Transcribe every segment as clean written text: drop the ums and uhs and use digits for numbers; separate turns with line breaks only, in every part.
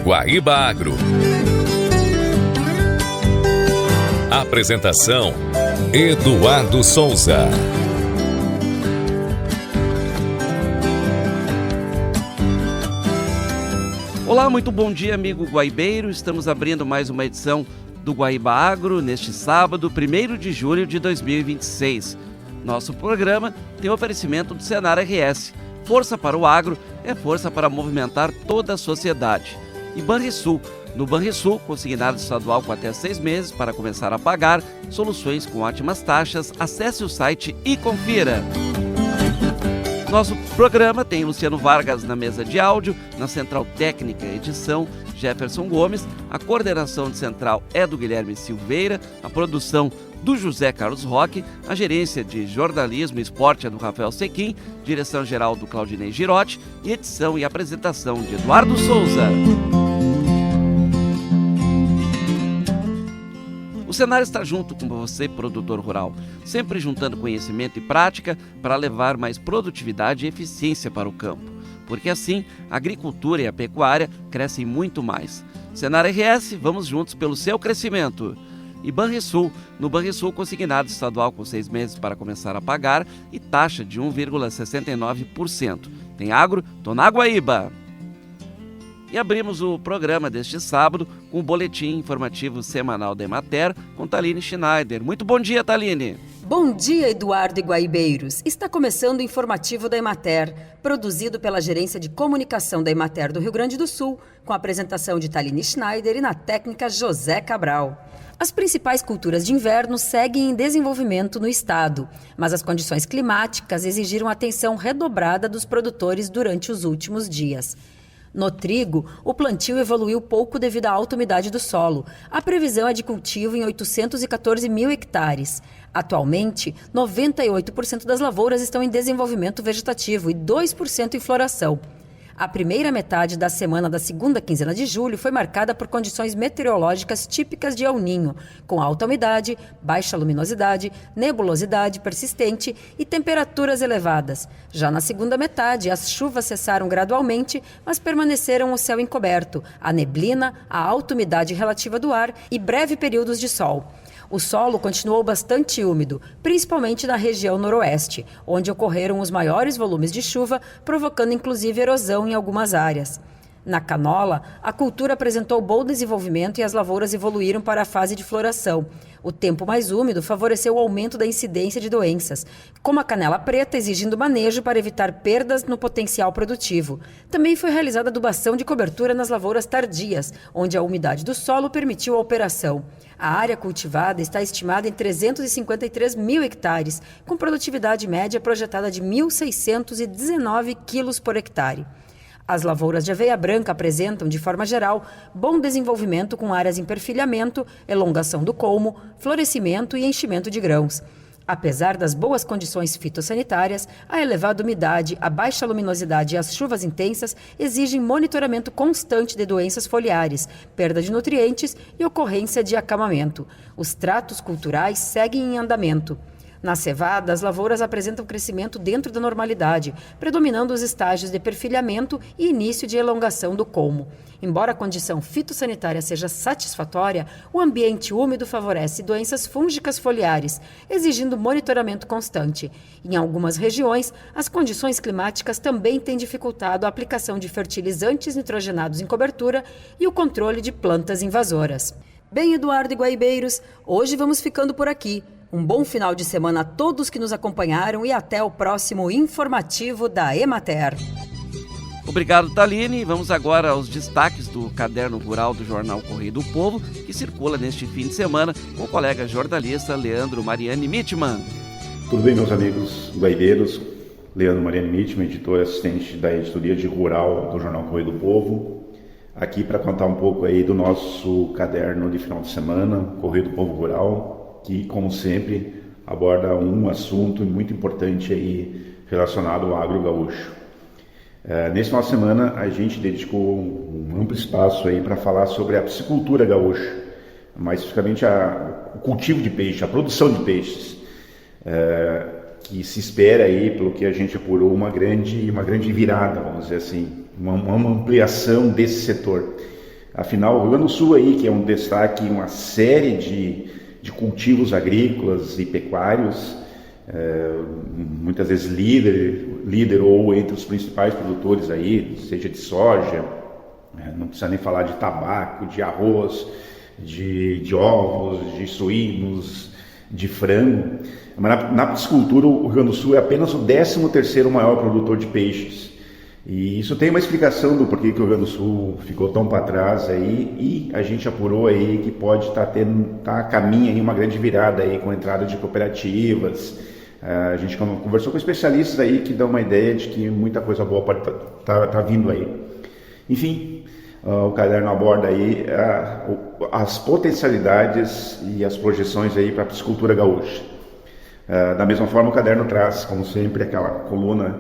Guaíba Agro. Apresentação: Eduardo Souza.
Olá, muito bom dia, amigo guaibeiro. Estamos abrindo mais uma edição do Guaíba Agro neste sábado, 1º de julho de 2026. Nosso programa tem oferecimento do Senar RS. Força para o agro é força para movimentar toda a sociedade. E Banrisul. No Banrisul, consignado estadual com até 6 meses para começar a pagar, soluções com ótimas taxas. Acesse o site e confira. Nosso programa tem Luciano Vargas na mesa de áudio, na central técnica e edição, Jefferson Gomes, a coordenação de central é do Guilherme Silveira, a produção do José Carlos Roque, a gerência de jornalismo e esporte é do Rafael Sequim, direção-geral do Claudinei Girotti e edição e apresentação de Eduardo Souza. O Senar está junto com você, produtor rural, sempre juntando conhecimento e prática para levar mais produtividade e eficiência para o campo, porque assim a agricultura e a pecuária crescem muito mais. Senar RS, vamos juntos pelo seu crescimento. E Banrisul, no Banrisul consignado estadual com 6 meses para começar a pagar e taxa de 1,69%. Tem agro? Tô na Guaíba! E abrimos o programa deste sábado com o boletim informativo semanal da Emater com Taline Schneider. Muito bom dia, Taline!
Bom dia, Eduardo e guaibeiros! Está começando o informativo da Emater, produzido pela Gerência de Comunicação da Emater do Rio Grande do Sul, com a apresentação de Taline Schneider e na técnica José Cabral. As principais culturas de inverno seguem em desenvolvimento no estado, mas as condições climáticas exigiram atenção redobrada dos produtores durante os últimos dias. No trigo, o plantio evoluiu pouco devido à alta umidade do solo. A previsão é de cultivo em 814 mil hectares. Atualmente, 98% das lavouras estão em desenvolvimento vegetativo e 2% em floração. A primeira metade da semana da segunda quinzena de julho foi marcada por condições meteorológicas típicas de El Niño, com alta umidade, baixa luminosidade, nebulosidade persistente e temperaturas elevadas. Já na segunda metade, as chuvas cessaram gradualmente, mas permaneceram o céu encoberto, a neblina, a alta umidade relativa do ar e breve períodos de sol. O solo continuou bastante úmido, principalmente na região noroeste, onde ocorreram os maiores volumes de chuva, provocando inclusive erosão em algumas áreas. Na canola, a cultura apresentou bom desenvolvimento e as lavouras evoluíram para a fase de floração. O tempo mais úmido favoreceu o aumento da incidência de doenças, como a canela preta, exigindo manejo para evitar perdas no potencial produtivo. Também foi realizada adubação de cobertura nas lavouras tardias, onde a umidade do solo permitiu a operação. A área cultivada está estimada em 353 mil hectares, com produtividade média projetada de 1.619 quilos por hectare. As lavouras de aveia branca apresentam, de forma geral, bom desenvolvimento com áreas em perfilhamento, elongação do colmo, florescimento e enchimento de grãos. Apesar das boas condições fitossanitárias, a elevada umidade, a baixa luminosidade e as chuvas intensas exigem monitoramento constante de doenças foliares, perda de nutrientes e ocorrência de acamamento. Os tratos culturais seguem em andamento. Na cevada, as lavouras apresentam crescimento dentro da normalidade, predominando os estágios de perfilhamento e início de elongação do colmo. Embora a condição fitossanitária seja satisfatória, o ambiente úmido favorece doenças fúngicas foliares, exigindo monitoramento constante. Em algumas regiões, as condições climáticas também têm dificultado a aplicação de fertilizantes nitrogenados em cobertura e o controle de plantas invasoras. Bem, Eduardo e guaibeiros, hoje vamos ficando por aqui. Um bom final de semana a todos que nos acompanharam e até o próximo informativo da Emater.
Obrigado, Taline. Vamos agora aos destaques do Caderno Rural do Jornal Correio do Povo, que circula neste fim de semana com o colega jornalista Leandro Mariani Mitman.
Tudo bem, meus amigos guaibeiros? Leandro Mariani Mitman, editor assistente da editoria de Rural do Jornal Correio do Povo, aqui para contar um pouco aí do nosso caderno de final de semana, Correio do Povo Rural, que, como sempre, aborda um assunto muito importante aí relacionado ao agro gaúcho. Nesse final de semana, a gente dedicou um amplo espaço aí para falar sobre a piscicultura gaúcha, mais especificamente o cultivo de peixe, a produção de peixes, que se espera aí, pelo que a gente apurou, uma grande virada, vamos dizer assim, uma ampliação desse setor. Afinal, o Rio Grande do Sul aí, que é um destaque em uma série de cultivos agrícolas e pecuários, muitas vezes líder ou entre os principais produtores aí, seja de soja, não precisa nem falar de tabaco, de arroz, de ovos, de suínos, de frango. Mas na piscicultura, o Rio Grande do Sul é apenas o 13º maior produtor de peixes. E isso tem uma explicação do porquê que o Rio Grande do Sul ficou tão para trás aí, e a gente apurou aí que pode estar a caminho aí uma grande virada aí com a entrada de cooperativas. A gente conversou com especialistas aí que dão uma ideia de que muita coisa boa pode tá vindo aí. Enfim, o caderno aborda aí as potencialidades e as projeções aí para a piscicultura gaúcha. Da mesma forma, o caderno traz, como sempre, aquela coluna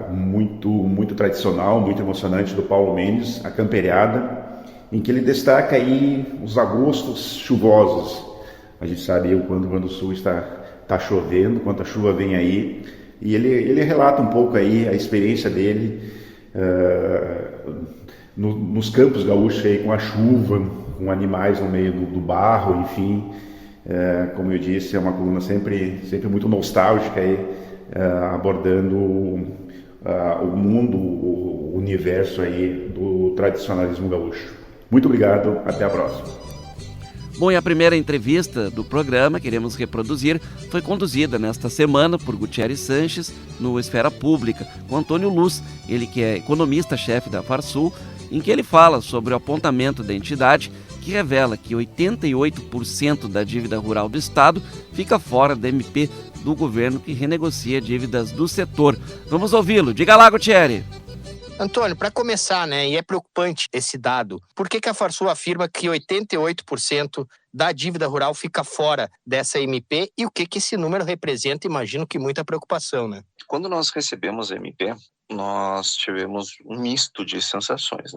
muito tradicional, muito emocionante do Paulo Mendes, a Camperiada, em que ele destaca aí os agostos chuvosos. A gente sabe o quanto o Rio Grande do Sul está chovendo, quanta chuva vem aí, e ele relata um pouco aí a experiência dele nos campos gaúchos aí, com a chuva, com animais no meio do barro, enfim. Como eu disse, é uma coluna sempre muito nostálgica aí, abordando o mundo, o universo aí do tradicionalismo gaúcho. Muito obrigado, até a próxima.
Bom, e a primeira entrevista do programa que iremos reproduzir foi conduzida nesta semana por Gutierrez Sanches no Esfera Pública, com Antônio Luz, ele que é economista-chefe da Farsul, em que ele fala sobre o apontamento da entidade que revela que 88% da dívida rural do Estado fica fora da MP do governo que renegocia dívidas do setor. Vamos ouvi-lo. Diga lá, Gutierrez.
Antônio, para começar, e é preocupante esse dado, por que a Farsul afirma que 88% da dívida rural fica fora dessa MP e o que esse número representa? Imagino que muita preocupação,
Quando nós recebemos a MP, nós tivemos um misto de sensações,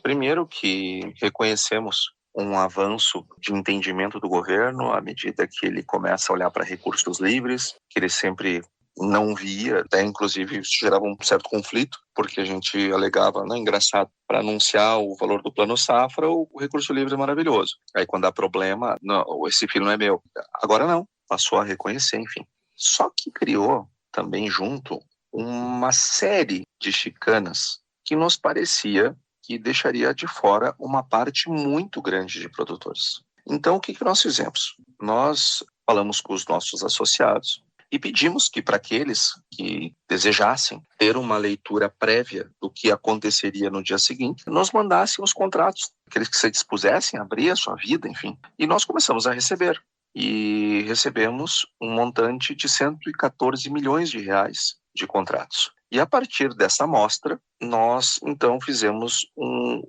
Primeiro que reconhecemos um avanço de entendimento do governo à medida que ele começa a olhar para recursos livres, que ele sempre não via, até inclusive isso gerava um certo conflito, porque a gente alegava, engraçado, para anunciar o valor do Plano Safra, o recurso livre é maravilhoso. Aí quando há problema, não, esse filho não é meu. Agora não, passou a reconhecer, enfim. Só que criou também junto uma série de chicanas que nos parecia que deixaria de fora uma parte muito grande de produtores. Então, o que nós fizemos? Nós falamos com os nossos associados e pedimos que, para aqueles que desejassem ter uma leitura prévia do que aconteceria no dia seguinte, nos mandassem os contratos, aqueles que se dispusessem a abrir a sua vida, enfim. E nós começamos a receber. E recebemos um montante de 114 milhões de reais de contratos. E a partir dessa amostra, nós então fizemos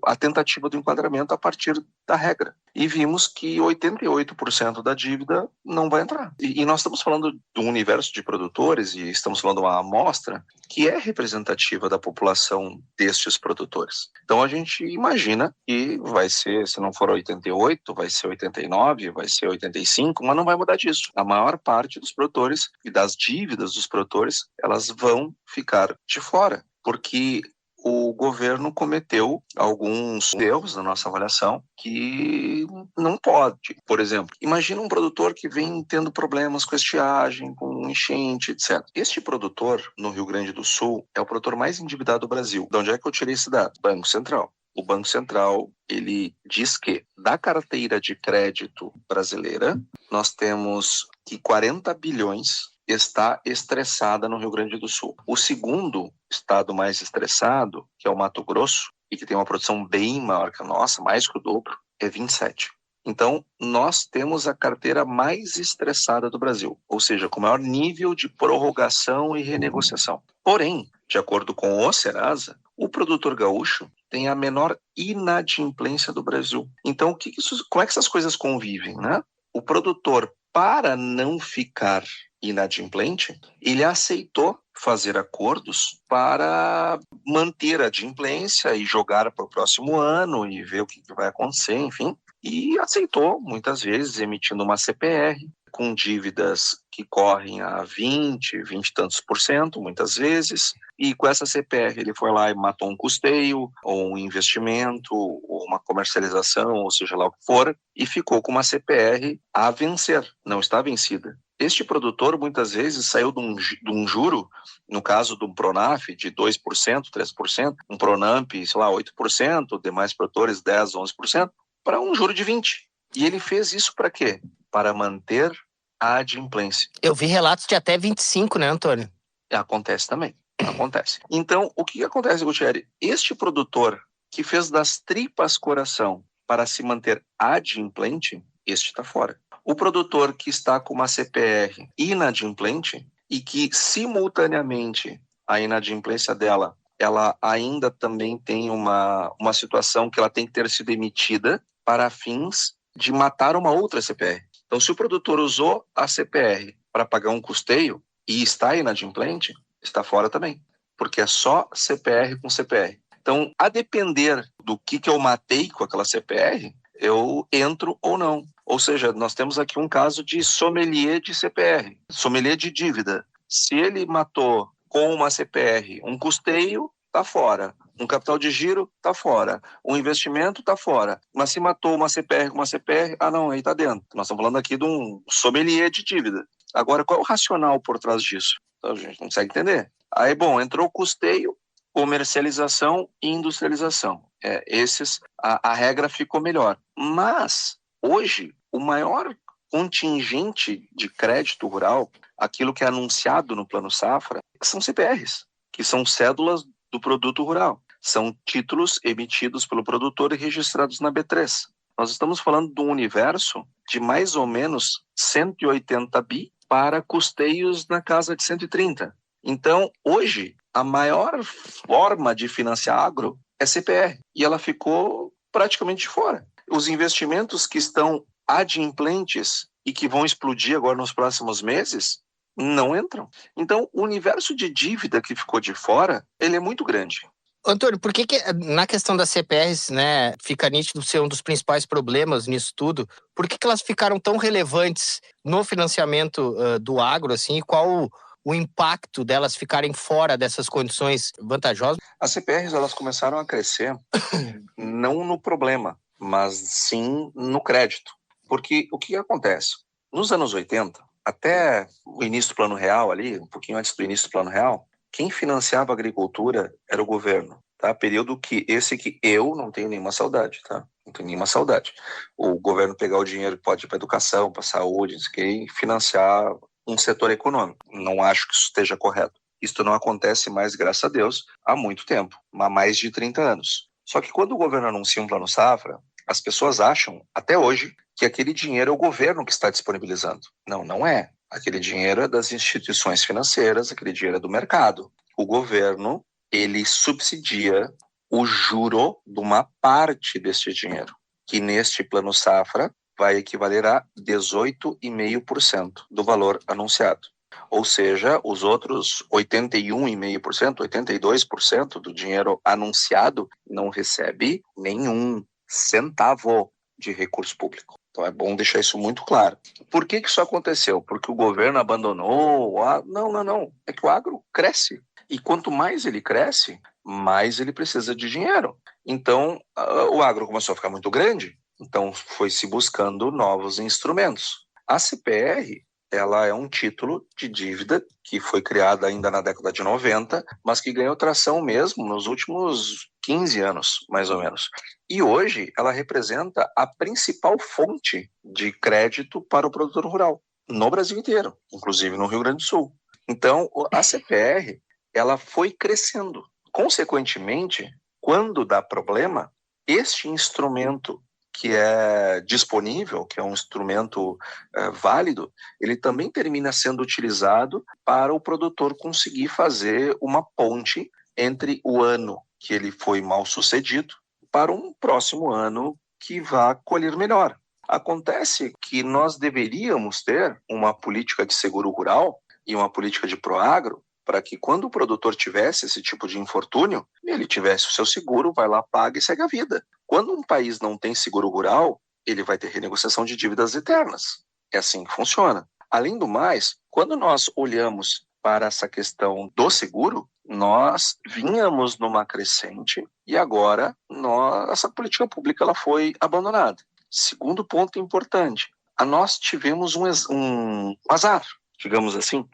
a tentativa do enquadramento a partir da regra. E vimos que 88% da dívida não vai entrar. E nós estamos falando de um universo de produtores e estamos falando de uma amostra que é representativa da população destes produtores. Então a gente imagina que vai ser, se não for 88, vai ser 89, vai ser 85, mas não vai mudar disso. A maior parte dos produtores e das dívidas dos produtores, elas vão ficar de fora, porque o governo cometeu alguns erros na nossa avaliação que não pode. Por exemplo, imagina um produtor que vem tendo problemas com estiagem, com enchente, etc. Este produtor, no Rio Grande do Sul, é o produtor mais endividado do Brasil. De onde é que eu tirei esse dado? Banco Central. O Banco Central, ele diz que da carteira de crédito brasileira, nós temos que 40 bilhões está estressada no Rio Grande do Sul. O segundo estado mais estressado, que é o Mato Grosso, e que tem uma produção bem maior que a nossa, mais que o dobro, é 27. Então, nós temos a carteira mais estressada do Brasil, ou seja, com maior nível de prorrogação e renegociação. Porém, de acordo com o Serasa, o produtor gaúcho tem a menor inadimplência do Brasil. Então, como é que essas coisas convivem, O produtor, para não ficar inadimplente, ele aceitou fazer acordos para manter a adimplência e jogar para o próximo ano e ver o que vai acontecer, enfim. E aceitou, muitas vezes, emitindo uma CPR, com dívidas que correm a 20 e tantos por cento, muitas vezes, e com essa CPR ele foi lá e matou um custeio, ou um investimento, ou uma comercialização, ou seja lá o que for, e ficou com uma CPR a vencer, não está vencida. Este produtor, muitas vezes, saiu de um juro, no caso de um Pronaf, de 2%, 3%, um Pronamp, 8%, demais produtores 10%, 11%, para um juro de 20%. E ele fez isso para quê? Para manter a adimplência.
Eu vi relatos de até 25%, né, Antônio?
Acontece também, acontece. Então, o que acontece, Gutierre? Este produtor que fez das tripas coração para se manter adimplente, este está fora. O produtor que está com uma CPR inadimplente e que, simultaneamente, a inadimplência dela, ela ainda também tem uma situação que ela tem que ter sido emitida para fins de matar uma outra CPR. Então, se o produtor usou a CPR para pagar um custeio e está inadimplente, está fora também, porque é só CPR com CPR. Então, a depender do que eu matei com aquela CPR, eu entro ou não. Ou seja, nós temos aqui um caso de sommelier de CPR, sommelier de dívida. Se ele matou com uma CPR um custeio, está fora. Um capital de giro, está fora. Um investimento, está fora. Mas se matou uma CPR com uma CPR, não, aí está dentro. Nós estamos falando aqui de um sommelier de dívida. Agora, qual é o racional por trás disso? Então, a gente não consegue entender. Aí, entrou custeio, comercialização e industrialização. A regra ficou melhor. Mas, hoje, o maior contingente de crédito rural, aquilo que é anunciado no Plano Safra, são CPRs, que são cédulas do produto rural. São títulos emitidos pelo produtor e registrados na B3. Nós estamos falando de um universo de mais ou menos 180 bi para custeios na casa de 130. Então, hoje, a maior forma de financiar agro é CPR, e ela ficou praticamente de fora. Os investimentos que estão adimplentes e que vão explodir agora nos próximos meses, não entram. Então, o universo de dívida que ficou de fora, ele é muito grande.
Antônio, por que na questão das CPRs, né, fica nítido ser um dos principais problemas nisso tudo? Por que elas ficaram tão relevantes no financiamento do agro, assim, e qual o impacto delas ficarem fora dessas condições vantajosas?
As CPRs, elas começaram a crescer não no problema, mas sim no crédito. Porque o que acontece? Nos anos 80, até o início do Plano Real ali, um pouquinho antes do início do Plano Real, quem financiava a agricultura era o governo, tá? Período que eu não tenho nenhuma saudade, tá? Não tenho nenhuma saudade. O governo pegar o dinheiro que pode ir para educação, para saúde, e financiar um setor econômico. Não acho que isso esteja correto. Isso não acontece mais, graças a Deus, há muito tempo, há mais de 30 anos. Só que quando o governo anuncia um Plano Safra, as pessoas acham, até hoje, que aquele dinheiro é o governo que está disponibilizando. Não, não é. Aquele dinheiro é das instituições financeiras, aquele dinheiro é do mercado. O governo, ele subsidia o juro de uma parte deste dinheiro, que neste Plano Safra vai equivaler a 18,5% do valor anunciado. Ou seja, os outros 81,5%, 82% do dinheiro anunciado não recebe nenhum centavo de recurso público. Então é bom deixar isso muito claro. Por que isso aconteceu? Porque o governo abandonou? Não. É que o agro cresce. E quanto mais ele cresce, mais ele precisa de dinheiro. Então, o agro começou a ficar muito grande, então foi se buscando novos instrumentos. A CPR, ela é um título de dívida que foi criada ainda na década de 90, mas que ganhou tração mesmo nos últimos 15 anos, mais ou menos. E hoje ela representa a principal fonte de crédito para o produtor rural, no Brasil inteiro, inclusive no Rio Grande do Sul. Então, a CPR, ela foi crescendo. Consequentemente, quando dá problema, este instrumento que é disponível, que é um instrumento válido, ele também termina sendo utilizado para o produtor conseguir fazer uma ponte entre o ano que ele foi mal sucedido para um próximo ano que vá colher melhor. Acontece que nós deveríamos ter uma política de seguro rural e uma política de proagro para que quando o produtor tivesse esse tipo de infortúnio, ele tivesse o seu seguro, vai lá, paga e segue a vida. Quando um país não tem seguro rural, ele vai ter renegociação de dívidas eternas. É assim que funciona. Além do mais, quando nós olhamos para essa questão do seguro, nós vínhamos numa crescente e agora essa política pública ela foi abandonada. Segundo ponto importante, nós tivemos um azar, digamos assim,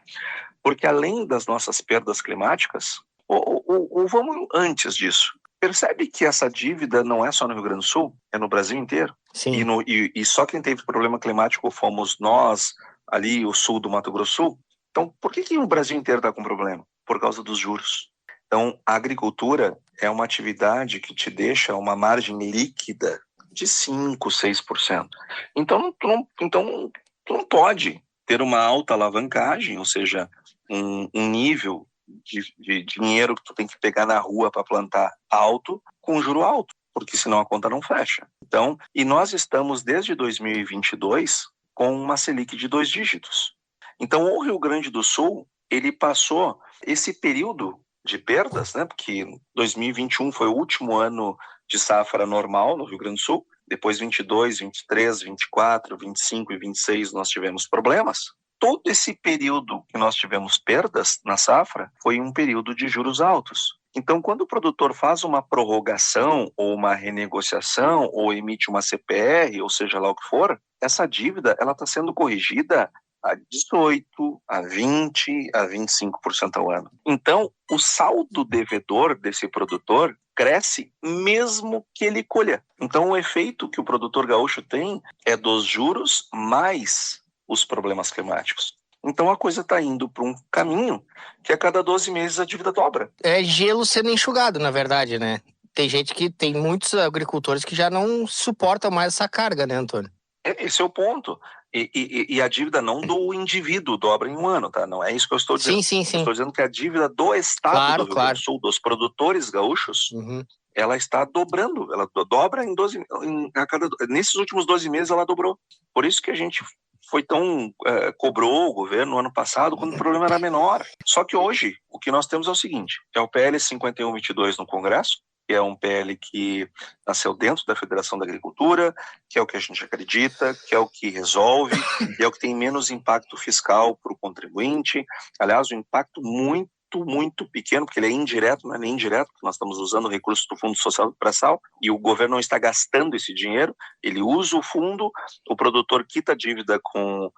porque além das nossas perdas climáticas, ou vamos antes disso, percebe que essa dívida não é só no Rio Grande do Sul, é no Brasil inteiro.
Sim.
E só quem teve problema climático fomos nós, ali o sul do Mato Grosso do Sul. Então, por que o Brasil inteiro está com problema? Por causa dos juros. Então, a agricultura é uma atividade que te deixa uma margem líquida de 5%, 6%. Então, tu não pode ter uma alta alavancagem, ou seja, um nível de dinheiro que tu tem que pegar na rua para plantar alto, com juro alto, porque senão a conta não fecha. Então, e nós estamos desde 2022 com uma Selic de 2 dígitos. Então, o Rio Grande do Sul, ele passou esse período de perdas, né? Porque 2021 foi o último ano de safra normal no Rio Grande do Sul. Depois 22, 23, 24, 25 e 26 nós tivemos problemas. Todo esse período que nós tivemos perdas na safra foi um período de juros altos. Então, quando o produtor faz uma prorrogação ou uma renegociação ou emite uma CPR, ou seja lá o que for, essa dívida ela está sendo corrigida a 18%, a 20%, a 25% ao ano. Então, o saldo devedor desse produtor cresce mesmo que ele colha. Então, o efeito que o produtor gaúcho tem é dos juros mais os problemas climáticos. Então, a coisa está indo para um caminho que a cada 12 meses a dívida dobra.
É gelo sendo enxugado, na verdade, né? Tem muitos agricultores que já não suportam mais essa carga, né, Antônio?
Esse é o ponto. E a dívida não do indivíduo dobra em um ano, tá? Não é isso que eu estou dizendo.
Sim.
Eu estou dizendo que a dívida do Estado do Rio Grande do Sul, dos produtores gaúchos, ela está dobrando. Ela dobra em 12... Nesses últimos 12 meses, ela dobrou. Por isso que a gente cobrou o governo no ano passado, quando o problema era menor. Só que hoje, o que nós temos é o seguinte, é o PL 5122 no Congresso, que é um PL que nasceu dentro da Federação da Agricultura, que é o que a gente acredita, que é o que resolve, e é o que tem menos impacto fiscal para o contribuinte. Aliás, um impacto muito pequeno, porque ele é indireto, não é nem indireto, porque nós estamos usando recursos do Fundo Social do Pré-Sal, e o governo não está gastando esse dinheiro, ele usa o fundo, o produtor quita a dívida com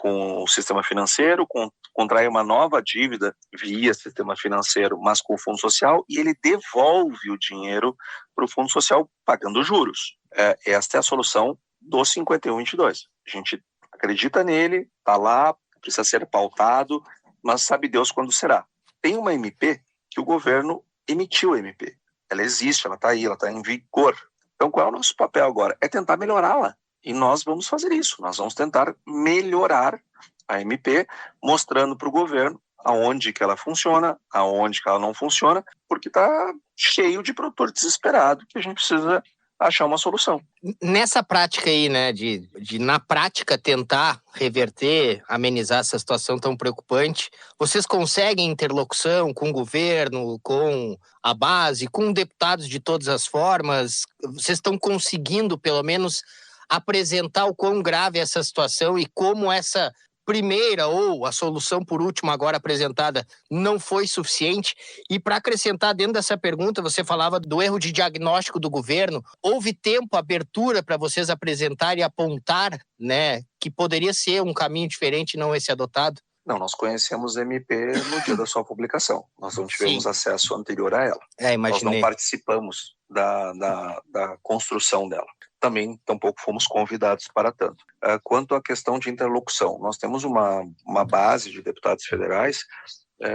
o sistema financeiro, contrai uma nova dívida via sistema financeiro, mas com o Fundo Social, e ele devolve o dinheiro para o Fundo Social pagando juros. Esta é a solução do 5122. A gente acredita nele, está lá, precisa ser pautado, mas sabe Deus quando será. Tem uma MP que o governo emitiu a MP. Ela existe, ela está aí, ela está em vigor. Então qual é o nosso papel agora? É tentar melhorá-la. E nós vamos fazer isso. Nós vamos tentar melhorar a MP, mostrando para o governo aonde que ela funciona, aonde que ela não funciona, porque está cheio de produtor desesperado que a gente precisa achar uma solução.
Nessa prática aí, né, de na prática tentar reverter, amenizar essa situação tão preocupante, vocês conseguem interlocução com o governo, com a base, com deputados de todas as formas? Vocês estão conseguindo, pelo menos, apresentar o quão grave é essa situação e como essa primeira ou a solução por último agora apresentada não foi suficiente? E para acrescentar dentro dessa pergunta, você falava do erro de diagnóstico do governo. Houve tempo, abertura para vocês apresentar e apontar, né, que poderia ser um caminho diferente e não esse adotado?
Não, nós conhecemos a MP no dia da sua publicação. Nós não tivemos acesso anterior a ela.
Imaginei.
Nós não participamos da construção dela. Também, tampouco fomos convidados para tanto. Quanto à questão de interlocução, nós temos uma base de deputados federais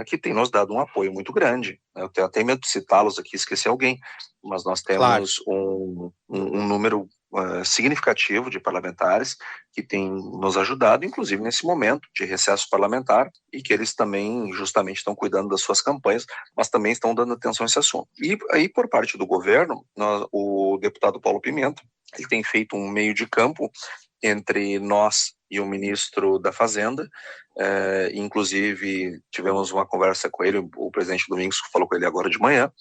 que tem nos dado um apoio muito grande. Eu tenho até medo de citá-los aqui, esquecer alguém, mas nós temos um número significativo de parlamentares que têm nos ajudado, inclusive nesse momento de recesso parlamentar, e que eles também justamente estão cuidando das suas campanhas, mas também estão dando atenção a esse assunto. E aí, por parte do governo, o deputado Paulo Pimenta, ele tem feito um meio de campo entre nós e o ministro da Fazenda, inclusive tivemos uma conversa com ele, o presidente Domingos falou com ele agora de manhã,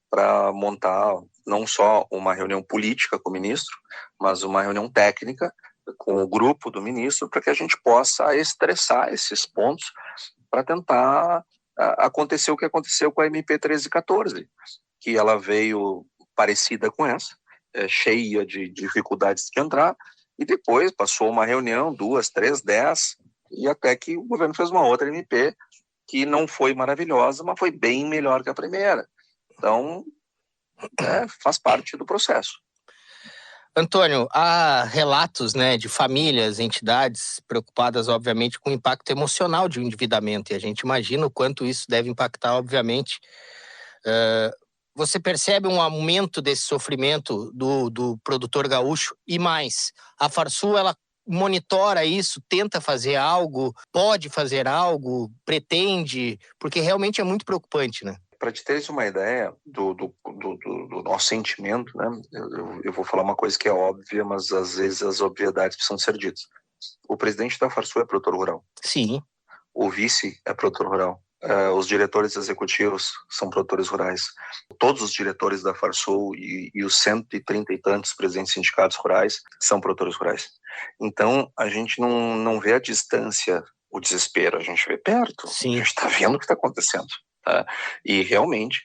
para montar não só uma reunião política com o ministro, mas uma reunião técnica com o grupo do ministro para que a gente possa estressar esses pontos para tentar acontecer o que aconteceu com a MP 1314, que ela veio parecida com essa, cheia de dificuldades de entrar, e depois passou uma reunião, 2, 3, 10, e até que o governo fez uma outra MP que não foi maravilhosa, mas foi bem melhor que a primeira. Então, faz parte do processo.
Antônio, há relatos, né, de famílias, entidades preocupadas, obviamente, com o impacto emocional de um endividamento, e a gente imagina o quanto isso deve impactar, obviamente. Você percebe um aumento desse sofrimento do produtor gaúcho? E mais, a Farsul, ela monitora isso, tenta fazer algo, pode fazer algo, pretende? Porque realmente é muito preocupante, né?
Para te teres uma ideia do nosso sentimento, né? Eu vou falar uma coisa que é óbvia, mas às vezes as obviedades precisam ser ditas. O presidente da Farsul é produtor rural.
Sim.
O vice é produtor rural. Os diretores executivos são produtores rurais. Todos os diretores da Farsul e os 130 e tantos presidentes sindicatos rurais são produtores rurais. Então, a gente não vê a distância, o desespero, a gente vê perto.
Sim.
A gente está vendo o que está acontecendo. Tá? E realmente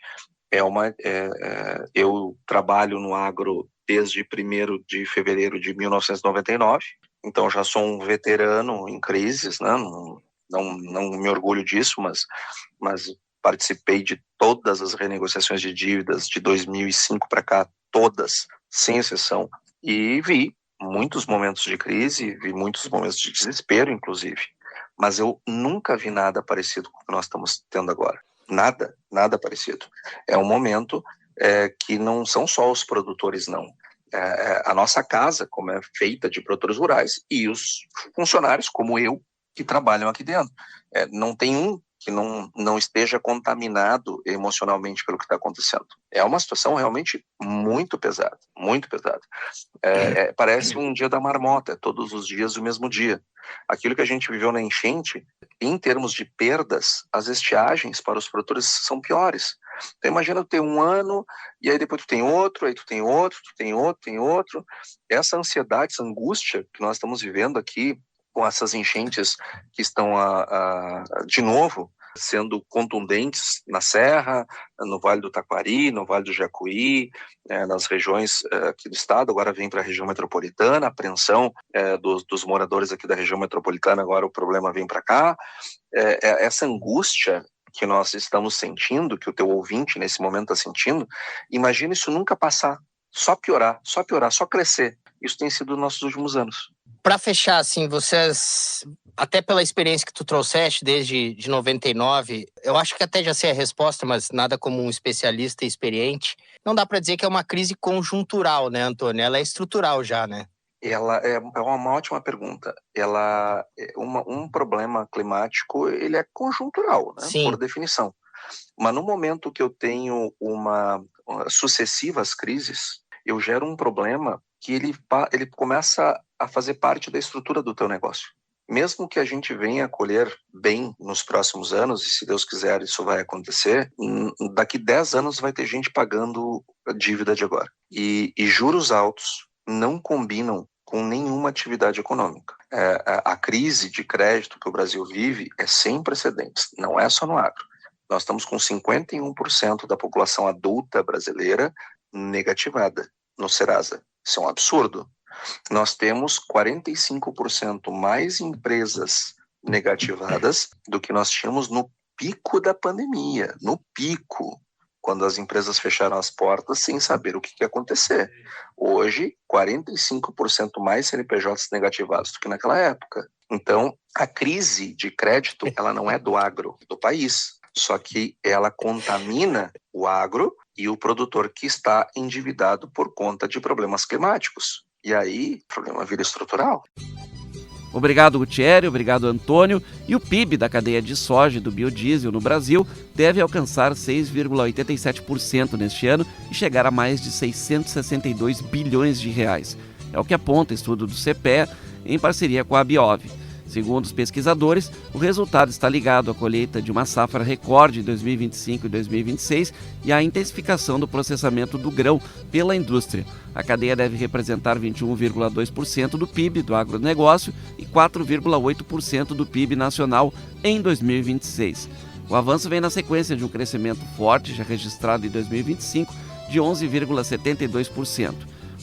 eu trabalho no agro desde 1º de fevereiro de 1999, então já sou um veterano em crises, né? Não me orgulho disso, mas participei de todas as renegociações de dívidas de 2005 para cá, todas, sem exceção, e vi muitos momentos de crise, vi muitos momentos de desespero, inclusive, mas eu nunca vi nada parecido com o que nós estamos tendo agora. Nada parecido. É um momento que não são só os produtores, não. A nossa casa, como é feita de produtores rurais, e os funcionários, como eu, que trabalham aqui dentro. Não tem um que não esteja contaminado emocionalmente pelo que está acontecendo. É uma situação realmente muito pesada, muito pesada. Parece um dia da marmota, todos os dias o mesmo dia. Aquilo que a gente viveu na enchente, em termos de perdas, as estiagens para os produtores são piores. Então imagina tu ter um ano, e aí depois tu tem outro, aí tu tem outro, tu tem outro, tem outro. Essa ansiedade, essa angústia que nós estamos vivendo aqui, com essas enchentes que estão, de novo, sendo contundentes na Serra, no Vale do Taquari, no Vale do Jacuí, nas regiões aqui do estado, agora vem para a região metropolitana, a apreensão dos moradores aqui da região metropolitana, agora o problema vem para cá. Essa angústia que nós estamos sentindo, que o teu ouvinte nesse momento está sentindo, imagina isso nunca passar, só piorar, só crescer. Isso tem sido nos nossos últimos anos.
Para fechar, assim, vocês, até pela experiência que tu trouxeste desde de 99, eu acho que até já sei a resposta, mas nada como um especialista experiente, não dá para dizer que é uma crise conjuntural, né, Antônio? Ela é estrutural já, né?
Ela é uma ótima pergunta. Um problema climático, ele é conjuntural, né?
Sim.
Por definição. Mas no momento que eu tenho sucessivas crises, eu gero um problema que ele começa a fazer parte da estrutura do teu negócio. Mesmo que a gente venha colher bem nos próximos anos, e se Deus quiser isso vai acontecer, daqui 10 anos vai ter gente pagando a dívida de agora. E juros altos não combinam com nenhuma atividade econômica. A crise de crédito que o Brasil vive é sem precedentes, não é só no agro. Nós estamos com 51% da população adulta brasileira negativada no Serasa. Isso é um absurdo. Nós temos 45% mais empresas negativadas do que nós tínhamos no pico da pandemia, no pico, quando as empresas fecharam as portas sem saber o que ia acontecer. Hoje, 45% mais CNPJs negativados do que naquela época. Então, a crise de crédito, ela não é do agro, do país, só que ela contamina o agro e o produtor que está endividado por conta de problemas climáticos. E aí, o problema vira estrutural.
Obrigado, Gutierre, obrigado, Antônio. E o PIB da cadeia de soja e do biodiesel no Brasil deve alcançar 6,87% neste ano e chegar a mais de 662 bilhões de reais. É o que aponta estudo do CPEA em parceria com a Biov. Segundo os pesquisadores, o resultado está ligado à colheita de uma safra recorde em 2025 e 2026 e à intensificação do processamento do grão pela indústria. A cadeia deve representar 21,2% do PIB do agronegócio e 4,8% do PIB nacional em 2026. O avanço vem na sequência de um crescimento forte já registrado em 2025 de 11,72%.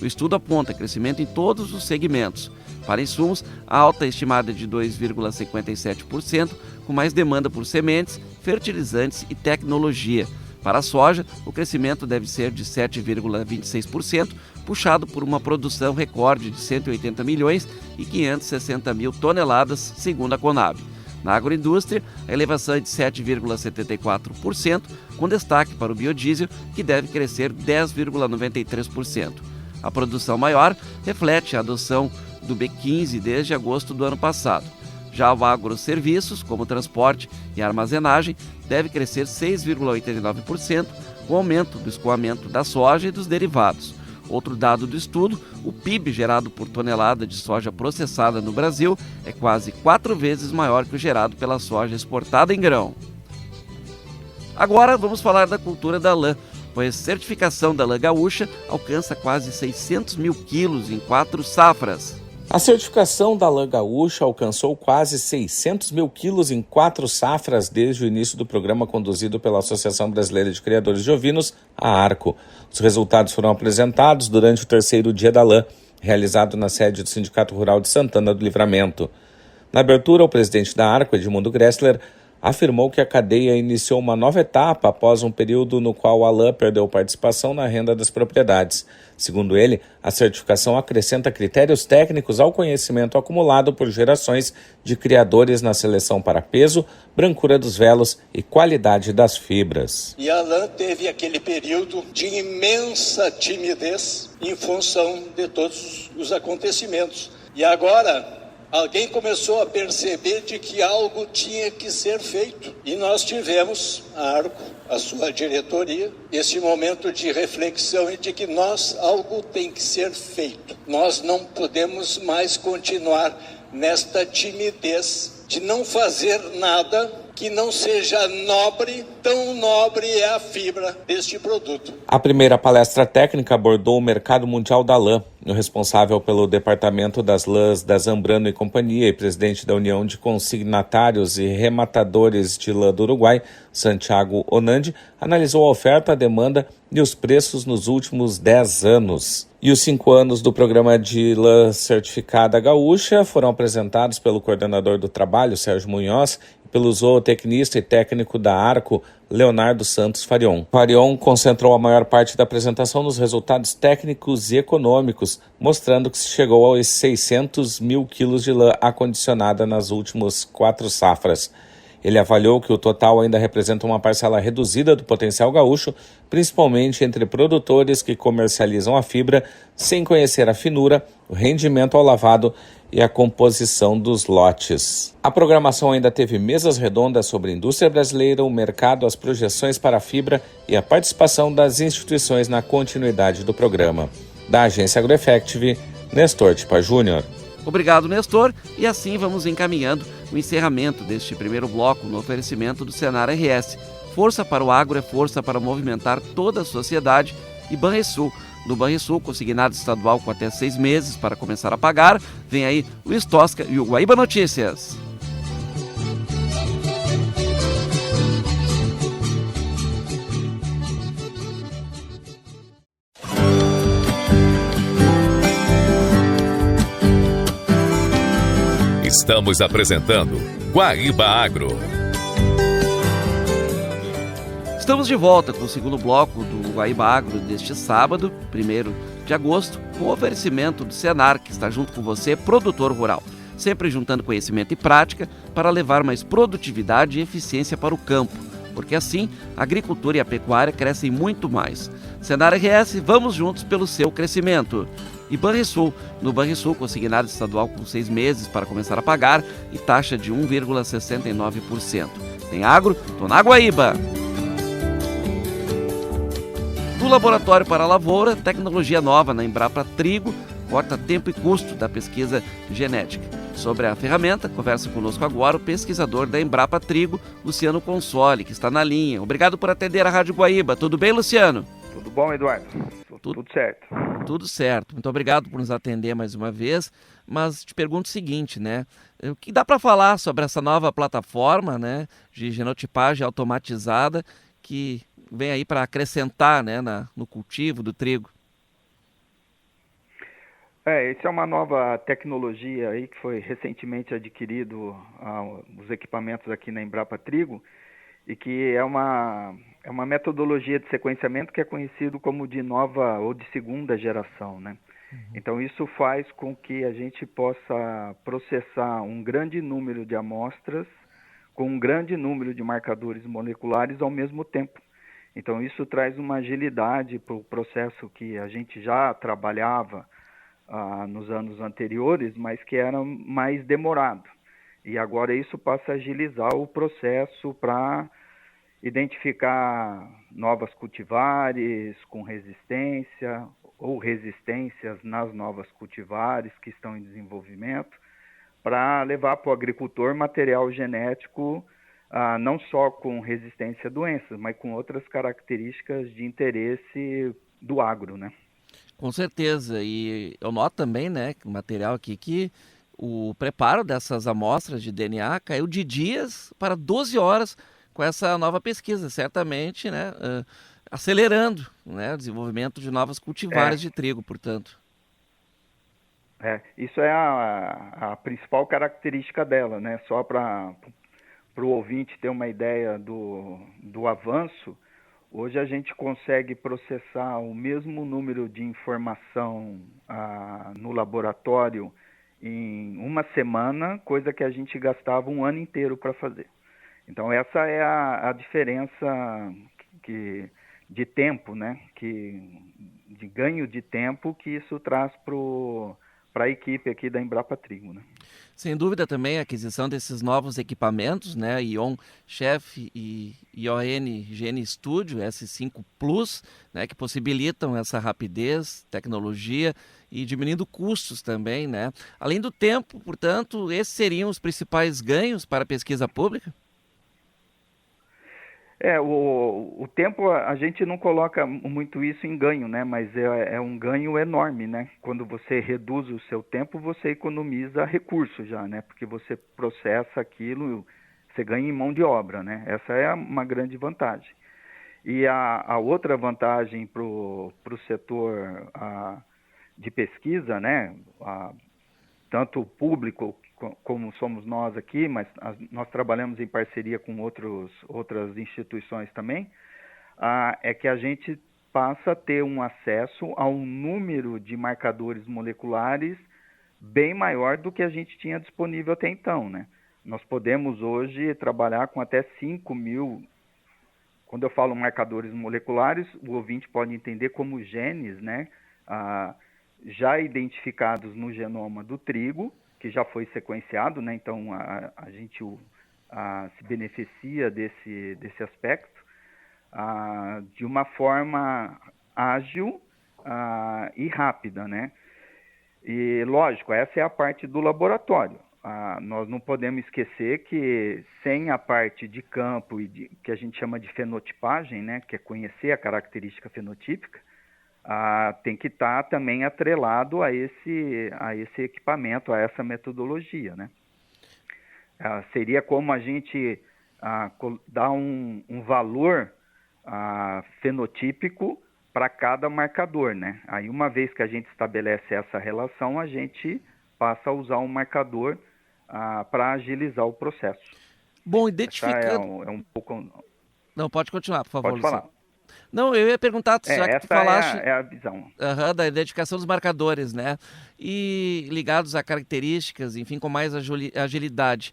O estudo aponta crescimento em todos os segmentos. Para insumos, a alta é estimada de 2,57%, com mais demanda por sementes, fertilizantes e tecnologia. Para a soja, o crescimento deve ser de 7,26%, puxado por uma produção recorde de 180 milhões e 560 mil toneladas, segundo a Conab. Na agroindústria, a elevação é de 7,74%, com destaque para o biodiesel, que deve crescer 10,93%. A produção maior reflete a adoção do B15 desde agosto do ano passado. Já o agroserviços, como transporte e armazenagem, deve crescer 6,89%, com aumento do escoamento da soja e dos derivados. Outro dado do estudo, o PIB gerado por tonelada de soja processada no Brasil é quase 4 vezes maior que o gerado pela soja exportada em grão. Agora vamos falar da cultura da lã, pois a certificação da lã gaúcha alcança quase 600 mil quilos em 4 safras.
A certificação da lã gaúcha alcançou quase 600 mil quilos em 4 safras desde o início do programa conduzido pela Associação Brasileira de Criadores de Ovinos, a ARCO. Os resultados foram apresentados durante o 3º Dia da Lã, realizado na sede do Sindicato Rural de Santana do Livramento. Na abertura, o presidente da ARCO, Edmundo Gressler, afirmou que a cadeia iniciou uma nova etapa após um período no qual a lã perdeu participação na renda das propriedades. Segundo ele, a certificação acrescenta critérios técnicos ao conhecimento acumulado por gerações de criadores na seleção para peso, brancura dos velos e qualidade das fibras.
E a lã teve aquele período de imensa timidez em função de todos os acontecimentos. E agora alguém começou a perceber de que algo tinha que ser feito. E nós tivemos, a ARCO, a sua diretoria, esse momento de reflexão e de que algo tem que ser feito. Nós não podemos mais continuar nesta timidez de não fazer nada que não seja nobre, tão nobre é a fibra deste produto.
A primeira palestra técnica abordou o mercado mundial da lã. O responsável pelo departamento das lãs da Zambrano e Companhia e presidente da União de Consignatários e Rematadores de Lã do Uruguai, Santiago Onandi, analisou a oferta, a demanda e os preços nos últimos 10 anos. E os 5 anos do programa de lã certificada gaúcha foram apresentados pelo coordenador do trabalho, Sérgio Munhoz, pelo zootecnista e técnico da ARCO, Leonardo Santos Farion. Farion concentrou a maior parte da apresentação nos resultados técnicos e econômicos, mostrando que se chegou aos 600 mil quilos de lã acondicionada nas últimas 4 safras. Ele avaliou que o total ainda representa uma parcela reduzida do potencial gaúcho, principalmente entre produtores que comercializam a fibra sem conhecer a finura, o rendimento ao lavado e a composição dos lotes. A programação ainda teve mesas redondas sobre a indústria brasileira, o mercado, as projeções para a fibra e a participação das instituições na continuidade do programa. Da agência AgroEffective, Nestor Tipa Júnior.
Obrigado, Nestor, e assim vamos encaminhando o encerramento deste primeiro bloco no oferecimento do Senar RS. Força para o agro é força para movimentar toda a sociedade. E Banrisul. No Banrisul, consignado estadual com até 6 meses para começar a pagar. Vem aí o Estosca e o Guaíba Notícias.
Estamos apresentando Guaíba Agro.
Estamos de volta com o segundo bloco do Guaíba Agro deste sábado, 1º de agosto, com o oferecimento do Senar, que está junto com você, produtor rural, sempre juntando conhecimento e prática para levar mais produtividade e eficiência para o campo, porque assim a agricultura e a pecuária crescem muito mais. Senar RS, vamos juntos pelo seu crescimento. E Banrisul, no Banrisul, consignado estadual com 6 meses para começar a pagar e taxa de 1,69%. Tem agro? Tô na Guaíba! Do Laboratório para a Lavoura, tecnologia nova na Embrapa Trigo, corta tempo e custo da pesquisa genética. Sobre a ferramenta, conversa conosco agora o pesquisador da Embrapa Trigo, Luciano Consoli, que está na linha. Obrigado por atender a Rádio Guaíba. Tudo bem, Luciano?
Tudo bom, Eduardo? Tudo certo.
Tudo certo. Muito obrigado por nos atender mais uma vez. Mas te pergunto o seguinte, né? O que dá para falar sobre essa nova plataforma, né, de genotipagem automatizada que vem aí para acrescentar, né, no cultivo do trigo?
Essa é uma nova tecnologia aí que foi recentemente adquirido os equipamentos aqui na Embrapa Trigo e que é uma metodologia de sequenciamento que é conhecido como de nova ou de segunda geração, né? Então isso faz com que a gente possa processar um grande número de amostras com um grande número de marcadores moleculares ao mesmo tempo. Então isso traz uma agilidade para o processo que a gente já trabalhava nos anos anteriores, mas que era mais demorado. E agora isso passa a agilizar o processo para identificar novas cultivares com resistência ou resistências nas novas cultivares que estão em desenvolvimento, para levar para o agricultor material genético não só com resistência a doenças, mas com outras características de interesse do agro, né?
Com certeza, e eu noto também, né, o material aqui, que o preparo dessas amostras de DNA caiu de dias para 12 horas com essa nova pesquisa, certamente, né, acelerando, né, o desenvolvimento de novas cultivares de trigo, portanto.
Isso é a principal característica dela, né? Só para o ouvinte ter uma ideia do avanço, hoje a gente consegue processar o mesmo número de informação no laboratório em uma semana, coisa que a gente gastava um ano inteiro para fazer. Então essa é a diferença de tempo, né? De ganho de tempo que isso traz para a equipe aqui da Embrapa Trigo, né?
Sem dúvida também a aquisição desses novos equipamentos, né, Ion Chef e ION Gene Studio S5 Plus, né, que possibilitam essa rapidez, tecnologia e diminuindo custos também, né? Além do tempo, portanto, esses seriam os principais ganhos para a pesquisa pública?
O tempo a gente não coloca muito isso em ganho, né? Mas é um ganho enorme, né? Quando você reduz o seu tempo, você economiza recursos já, né? Porque você processa aquilo, você ganha em mão de obra, né? Essa é uma grande vantagem. E a outra vantagem para o setor de pesquisa, né? Tanto o público como somos nós aqui, mas nós trabalhamos em parceria com outras instituições também, é que a gente passa a ter um acesso a um número de marcadores moleculares bem maior do que a gente tinha disponível até então, né? Nós podemos hoje trabalhar com até 5.000, quando eu falo marcadores moleculares, o ouvinte pode entender como genes, né? Já identificados no genoma do trigo, que já foi sequenciado, né? Então a gente se beneficia desse aspecto de uma forma ágil e rápida, né? E lógico, essa é a parte do laboratório. Nós não podemos esquecer que sem a parte de campo e que a gente chama de fenotipagem, né? Que é conhecer a característica fenotípica, tem que estar também atrelado a esse equipamento, a essa metodologia, né? Seria como a gente dar um valor fenotípico para cada marcador, né? Aí uma vez que a gente estabelece essa relação, a gente passa a usar um marcador para agilizar o processo.
Bom, identificando...
É um pouco...
Não, pode continuar, por favor,
Pode falar.
Luciano. Não, eu ia perguntar, já que tu falaste
é a visão.
Da identificação dos marcadores, né? E ligados a características, enfim, com mais agilidade.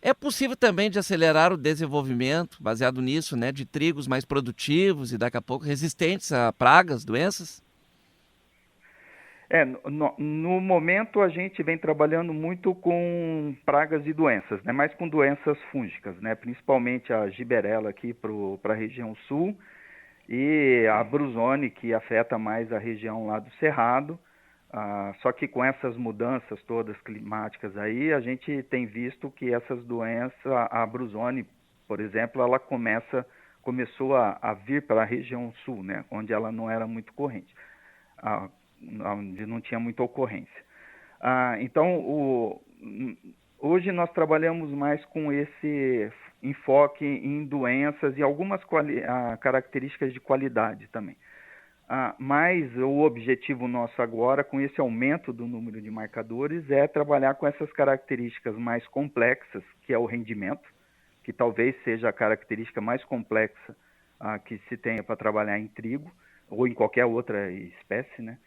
É possível também de acelerar o desenvolvimento, baseado nisso, né, de trigos mais produtivos e daqui a pouco resistentes a pragas, doenças?
No momento a gente vem trabalhando muito com pragas e doenças, né? Mas com doenças fúngicas, né? Principalmente a giberela aqui para a região sul, e a brusone, que afeta mais a região lá do Cerrado, Só que com essas mudanças todas climáticas aí, a gente tem visto que essas doenças, a brusone, por exemplo, ela começou a vir para a região sul, né, onde ela não era muito corrente, onde não tinha muita ocorrência. Então, hoje nós trabalhamos mais com esse enfoque em doenças e algumas características de qualidade também. Mas o objetivo nosso agora, com esse aumento do número de marcadores, é trabalhar com essas características mais complexas, que é o rendimento, que talvez seja a característica mais complexa que se tenha para trabalhar em trigo ou em qualquer outra espécie, né?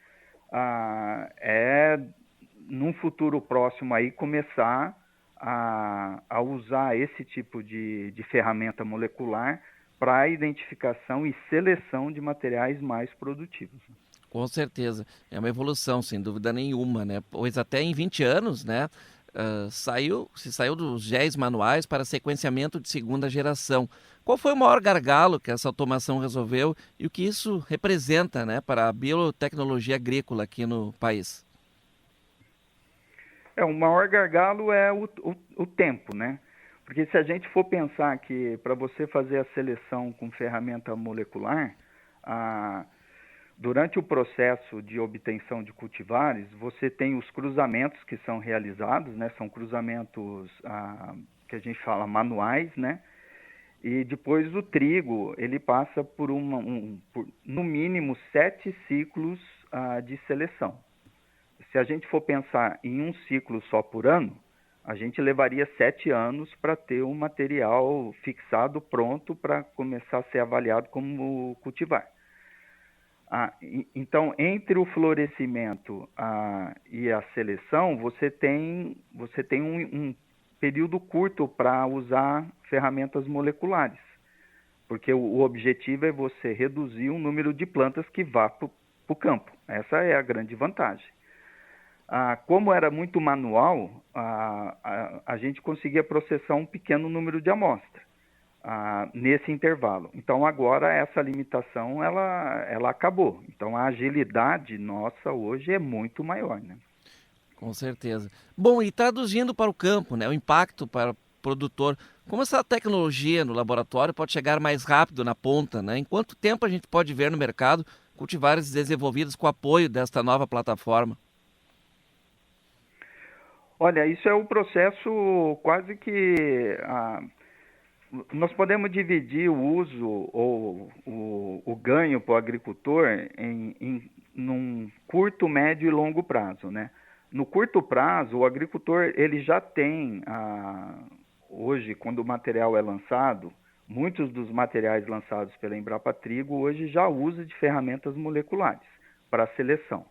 Num futuro próximo aí, começar a usar esse tipo de ferramenta molecular para a identificação e seleção de materiais mais produtivos.
Com certeza, é uma evolução, sem dúvida nenhuma, né? Pois até em 20 anos, né, se saiu dos géis manuais para sequenciamento de segunda geração. Qual foi o maior gargalo que essa automação resolveu e o que isso representa, né, para a biotecnologia agrícola aqui no país?
O maior gargalo é o tempo, né? Porque se a gente for pensar que para você fazer a seleção com ferramenta molecular, durante o processo de obtenção de cultivares, você tem os cruzamentos que são realizados, né? São cruzamentos que a gente fala manuais, né? E depois o trigo, ele passa por no mínimo 7 ciclos de seleção. Se a gente for pensar em um ciclo só por ano, a gente levaria 7 anos para ter um material fixado, pronto para começar a ser avaliado como cultivar. Então, entre o florescimento e a seleção, você tem um período curto para usar ferramentas moleculares, porque o objetivo é você reduzir o número de plantas que vá para o campo. Essa é a grande vantagem. Como era muito manual, a gente conseguia processar um pequeno número de amostras nesse intervalo. Então, agora essa limitação ela acabou. Então, a agilidade nossa hoje é muito maior, né?
Com certeza. Bom, e traduzindo para o campo, né, o impacto para o produtor, como essa tecnologia no laboratório pode chegar mais rápido na ponta, né? Em quanto tempo a gente pode ver no mercado cultivares desenvolvidos com apoio desta nova plataforma?
Olha, isso é um processo quase que... nós podemos dividir o uso ou o ganho para o agricultor num curto, médio e longo prazo, né? No curto prazo, o agricultor ele já tem, hoje, quando o material é lançado, muitos dos materiais lançados pela Embrapa Trigo hoje já usa de ferramentas moleculares para seleção.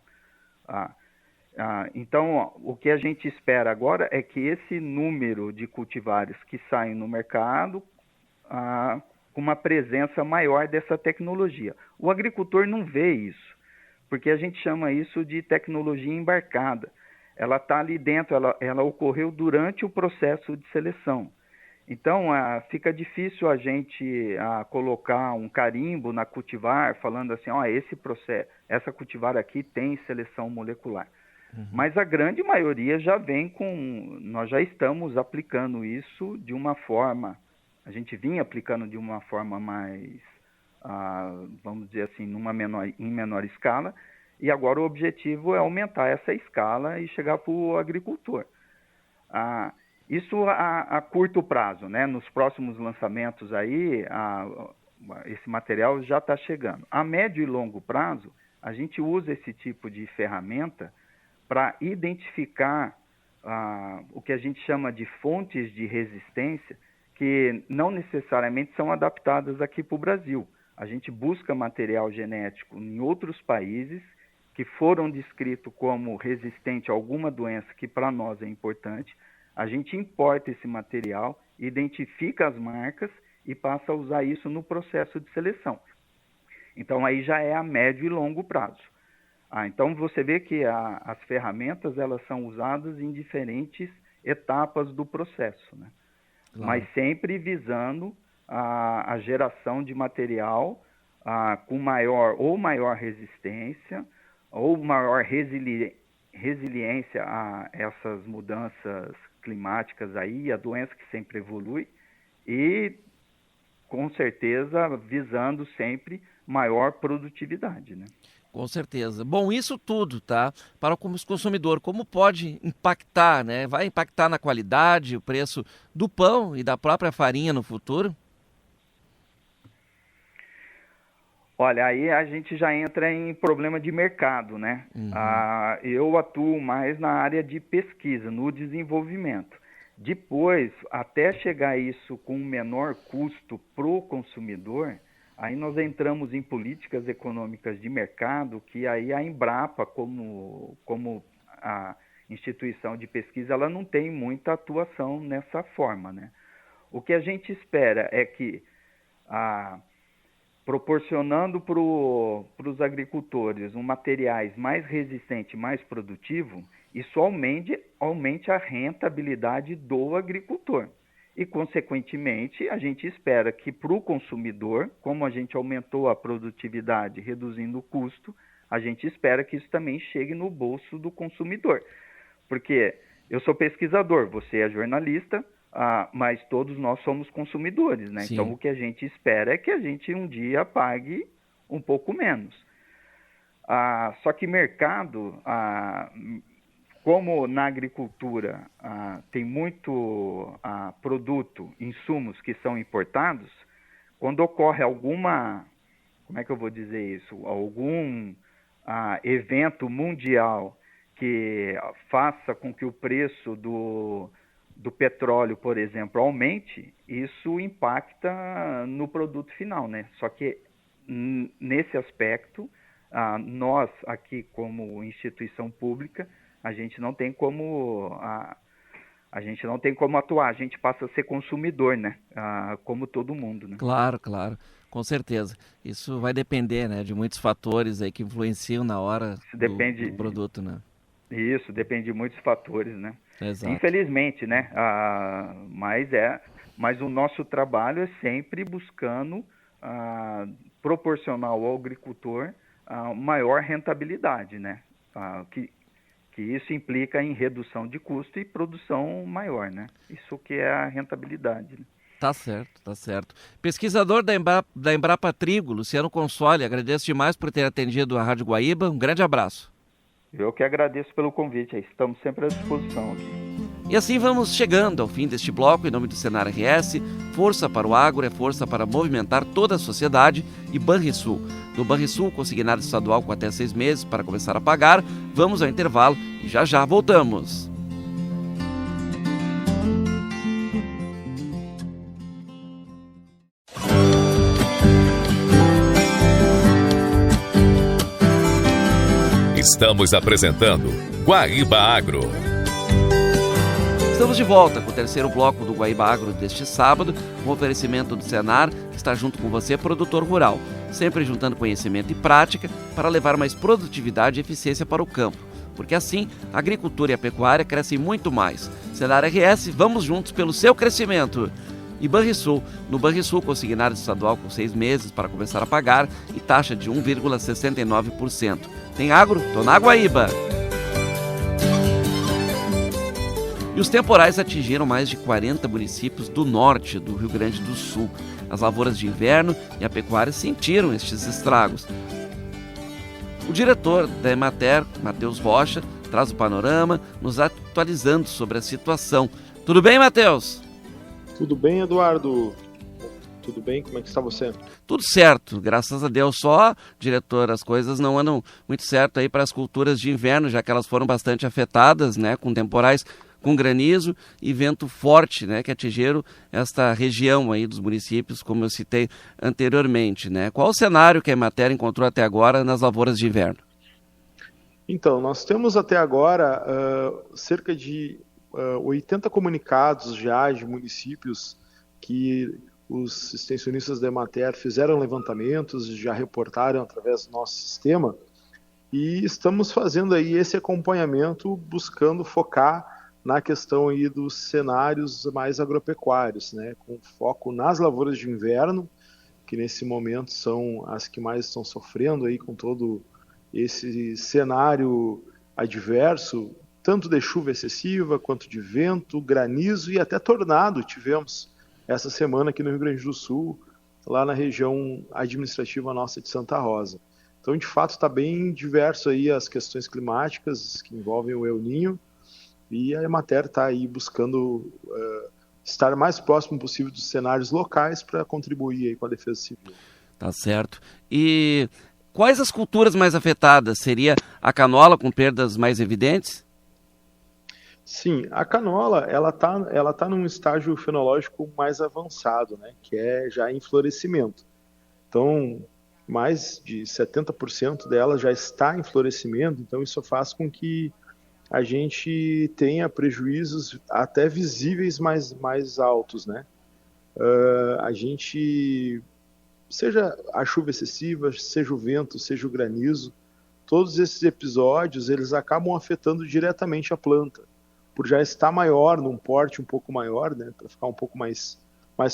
Então, o que a gente espera agora é que esse número de cultivares que saem no mercado com uma presença maior dessa tecnologia. O agricultor não vê isso, porque a gente chama isso de tecnologia embarcada. Ela está ali dentro, ela ocorreu durante o processo de seleção. Então, fica difícil a gente colocar um carimbo na cultivar, falando assim, essa cultivar aqui tem seleção molecular. Mas a grande maioria já vem nós já estamos aplicando isso de uma forma, a gente vinha aplicando de uma forma mais, vamos dizer assim, em menor escala, e agora o objetivo é aumentar essa escala e chegar para o agricultor. Isso a curto prazo, né? Nos próximos lançamentos aí, esse material já está chegando. A médio e longo prazo, a gente usa esse tipo de ferramenta para identificar o que a gente chama de fontes de resistência, que não necessariamente são adaptadas aqui para o Brasil. A gente busca material genético em outros países que foram descritos como resistente a alguma doença que para nós é importante. A gente importa esse material, identifica as marcas e passa a usar isso no processo de seleção. Então, aí já é a médio e longo prazo. Então, você vê que as ferramentas elas são usadas em diferentes etapas do processo, né? Claro. Mas sempre visando a geração de material com maior resistência ou maior resiliência a essas mudanças climáticas aí, a doença que sempre evolui, e com certeza visando sempre maior produtividade, né?
Com certeza. Bom, isso tudo, tá? Para o consumidor, como pode impactar, né? Vai impactar na qualidade, o preço do pão e da própria farinha no futuro?
Olha, aí a gente já entra em problema de mercado, né? Eu atuo mais na área de pesquisa, no desenvolvimento. Depois, até chegar isso com um menor custo para o consumidor, aí nós entramos em políticas econômicas de mercado, que aí a Embrapa, como a instituição de pesquisa, ela não tem muita atuação nessa forma, né? O que a gente espera é que, proporcionando para os agricultores materiais mais resistentes, mais produtivos, isso aumente a rentabilidade do agricultor. E, consequentemente, a gente espera que para o consumidor, como a gente aumentou a produtividade reduzindo o custo, a gente espera que isso também chegue no bolso do consumidor. Porque eu sou pesquisador, você é jornalista, mas todos nós somos consumidores, né?
Sim.
Então, o que a gente espera é que a gente um dia pague um pouco menos. Só que mercado, como na agricultura tem muito produto, insumos que são importados, quando ocorre alguma, como é que eu vou dizer isso? Algum evento mundial que faça com que o preço do petróleo, por exemplo, aumente, isso impacta no produto final, né? Só que nesse aspecto, nós aqui como instituição pública, a gente não tem como atuar, a gente passa a ser consumidor, né? Como todo mundo, né?
Claro, com certeza. Isso vai depender, né, de muitos fatores aí que influenciam na hora do produto, né?
Isso, depende de muitos fatores, né?
Exato.
Infelizmente, né? Mas o nosso trabalho é sempre buscando proporcionar ao agricultor maior rentabilidade, né? Que isso implica em redução de custo e produção maior, né? Isso que é a rentabilidade, né?
Tá certo. Pesquisador da Embrapa Trigo, Luciano Consoli, agradeço demais por ter atendido a Rádio Guaíba. Um grande abraço.
Eu que agradeço pelo convite, estamos sempre à disposição aqui.
E assim vamos chegando ao fim deste bloco. Em nome do Senar RS, força para o agro é força para movimentar toda a sociedade. E Banrisul. No Banrisul, consignado estadual com até 6 meses para começar a pagar. Vamos ao intervalo e já voltamos.
Estamos apresentando Guaíba Agro.
Estamos de volta com o terceiro bloco do Guaíba Agro deste sábado, com oferecimento do Senar, que está junto com você, produtor rural, sempre juntando conhecimento e prática para levar mais produtividade e eficiência para o campo, porque assim a agricultura e a pecuária crescem muito mais. Senar RS, vamos juntos pelo seu crescimento. E Banrisul, no Banrisul consignado estadual com 6 meses para começar a pagar e taxa de 1,69%. Tem agro? Tô na Guaíba! E os temporais atingiram mais de 40 municípios do norte do Rio Grande do Sul. As lavouras de inverno e a pecuária sentiram estes estragos. O diretor da Emater, Matheus Rocha, traz o panorama, nos atualizando sobre a situação. Tudo bem, Matheus?
Tudo bem, Eduardo? Tudo bem? Como é que está você?
Tudo certo, graças a Deus. Só, diretor, as coisas não andam muito certo aí para as culturas de inverno, já que elas foram bastante afetadas, né, com temporais, com granizo e vento forte, né, que atingiram esta região aí dos municípios, como eu citei anteriormente, né? Qual o cenário que a Emater encontrou até agora nas lavouras de inverno?
Então, nós temos até agora cerca de 80 comunicados já de municípios que os extensionistas da Emater fizeram levantamentos, já reportaram através do nosso sistema e estamos fazendo aí esse acompanhamento buscando focar na questão aí dos cenários mais agropecuários, né, com foco nas lavouras de inverno, que nesse momento são as que mais estão sofrendo aí com todo esse cenário adverso, tanto de chuva excessiva, quanto de vento, granizo e até tornado tivemos essa semana aqui no Rio Grande do Sul, lá na região administrativa nossa de Santa Rosa. Então, de fato, está bem diverso aí as questões climáticas que envolvem o El Niño, e a Emater está aí buscando estar mais próximo possível dos cenários locais para contribuir aí com a defesa civil.
Tá certo. E quais as culturas mais afetadas? Seria a canola com perdas mais evidentes?
Sim, a canola ela tá num estágio fenológico mais avançado, né, que é já em florescimento. Então, mais de 70% dela já está em florescimento, então isso faz com que a gente tenha prejuízos até visíveis mais altos, né? A gente, seja a chuva excessiva, seja o vento, seja o granizo, todos esses episódios eles acabam afetando diretamente a planta, por já estar maior, num porte um pouco maior, né, para ficar um pouco mais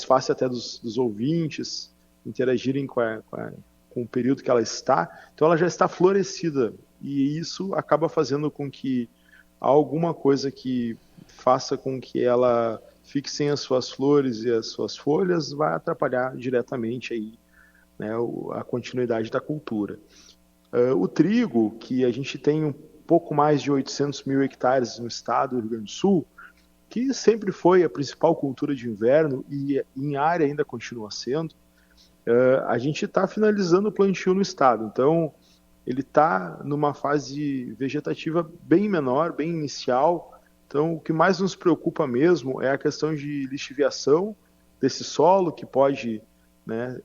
fácil até dos ouvintes interagirem com o período que ela está. Então ela já está florescida, e isso acaba fazendo com que alguma coisa que faça com que ela fique sem as suas flores e as suas folhas vai atrapalhar diretamente aí, né, a continuidade da cultura. O trigo, que a gente tem pouco mais de 800 mil hectares no estado do Rio Grande do Sul, que sempre foi a principal cultura de inverno e em área ainda continua sendo, a gente está finalizando o plantio no estado. Então, ele está numa fase vegetativa bem menor, bem inicial. Então, o que mais nos preocupa mesmo é a questão de lixiviação desse solo, que pode, né,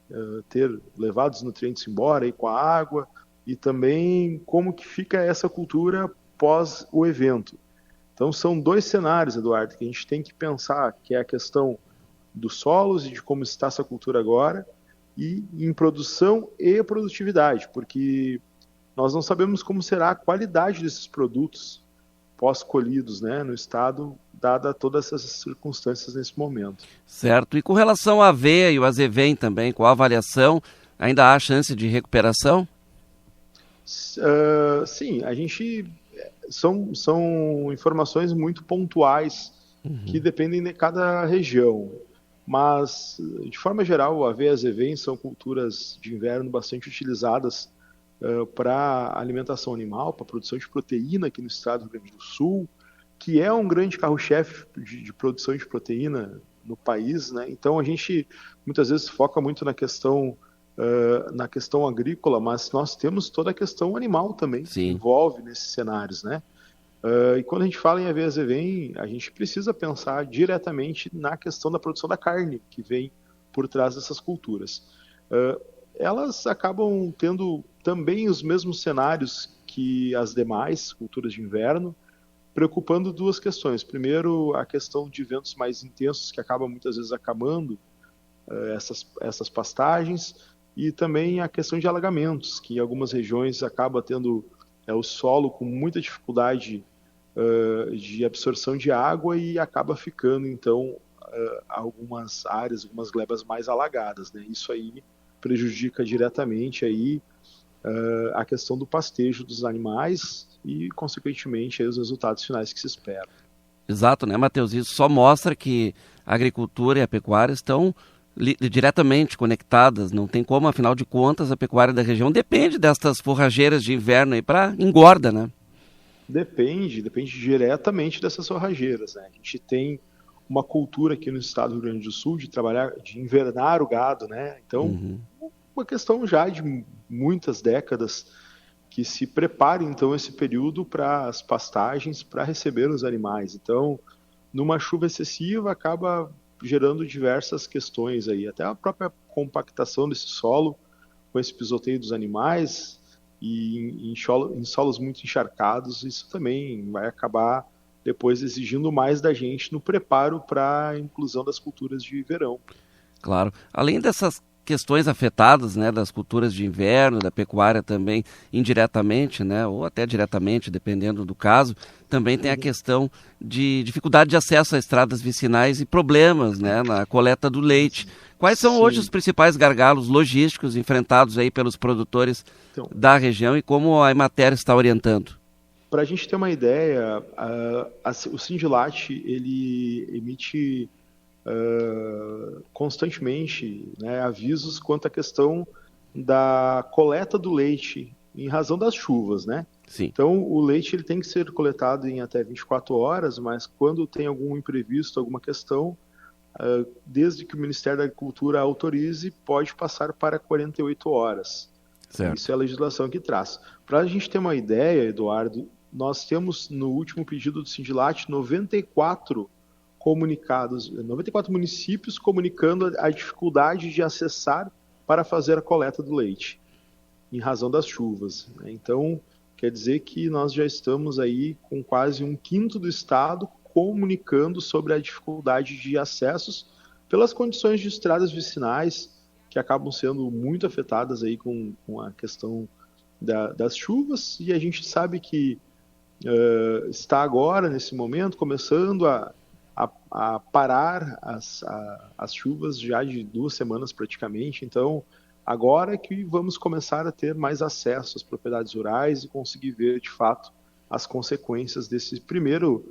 ter levado os nutrientes embora aí com a água, e também como que fica essa cultura pós o evento. Então são dois cenários, Eduardo, que a gente tem que pensar, que é a questão dos solos e de como está essa cultura agora, e em produção e produtividade, porque nós não sabemos como será a qualidade desses produtos pós-colhidos, né, no estado, dada todas essas circunstâncias nesse momento.
Certo. E com relação à aveia e o azevém também, com a avaliação, ainda há chance de recuperação?
Sim, a gente são informações muito pontuais que dependem de cada região, mas de forma geral a aveia e a azevém são culturas de inverno bastante utilizadas para alimentação animal, para produção de proteína aqui no estado do Rio Grande do Sul, que é um grande carro-chefe de produção de proteína no país, né? Então a gente muitas vezes foca muito na questão agrícola, mas nós temos toda a questão animal também, que envolve nesses cenários, né? E quando a gente fala em aveia e azevém, a gente precisa pensar diretamente na questão da produção da carne que vem por trás dessas culturas. Elas acabam tendo também os mesmos cenários que as demais culturas de inverno, preocupando duas questões. Primeiro, a questão de ventos mais intensos, que acabam muitas vezes acabando essas pastagens, e também a questão de alagamentos, que em algumas regiões acaba tendo o solo com muita dificuldade de absorção de água e acaba ficando, então, algumas áreas, algumas glebas mais alagadas, né? Isso aí prejudica diretamente aí, a questão do pastejo dos animais e, consequentemente, aí, os resultados finais que se esperam.
Exato, né, Matheus? Isso só mostra que a agricultura e a pecuária estão diretamente conectadas, não tem como, afinal de contas, a pecuária da região depende destas forrageiras de inverno aí para engorda, né?
Depende diretamente dessas forrageiras, né? A gente tem uma cultura aqui no estado do Rio Grande do Sul de invernar o gado, né? Então, uma questão já de muitas décadas que se prepara, então, esse período para as pastagens, para receber os animais. Então, numa chuva excessiva, acaba gerando diversas questões aí, até a própria compactação desse solo com esse pisoteio dos animais e em solos muito encharcados, isso também vai acabar depois exigindo mais da gente no preparo para a inclusão das culturas de verão.
Claro. Além dessas questões afetadas, né, das culturas de inverno, da pecuária também indiretamente, né, ou até diretamente, dependendo do caso, também tem a questão de dificuldade de acesso a estradas vicinais e problemas, né, na coleta do leite. Quais são hoje os principais gargalos logísticos enfrentados aí pelos produtores da região e como a Emater está orientando?
Para a gente ter uma ideia, o Sindilat ele emite constantemente, né, avisos quanto à questão da coleta do leite em razão das chuvas, né?
Sim.
Então, o leite ele tem que ser coletado em até 24 horas, mas quando tem algum imprevisto, alguma questão, desde que o Ministério da Agricultura autorize, pode passar para 48 horas.
Certo.
Isso é a legislação que traz. Para a gente ter uma ideia, Eduardo, nós temos no último pedido do Sindilat 94 comunicados, 94 municípios comunicando a dificuldade de acessar para fazer a coleta do leite, em razão das chuvas. Então, quer dizer que nós já estamos aí com quase 1/5 do estado comunicando sobre a dificuldade de acessos pelas condições de estradas vicinais, que acabam sendo muito afetadas aí com a questão das chuvas, e a gente sabe que está agora, nesse momento, começando a parar as chuvas já de 2 semanas praticamente. Então, agora que vamos começar a ter mais acesso às propriedades rurais e conseguir ver, de fato, as consequências desse primeiro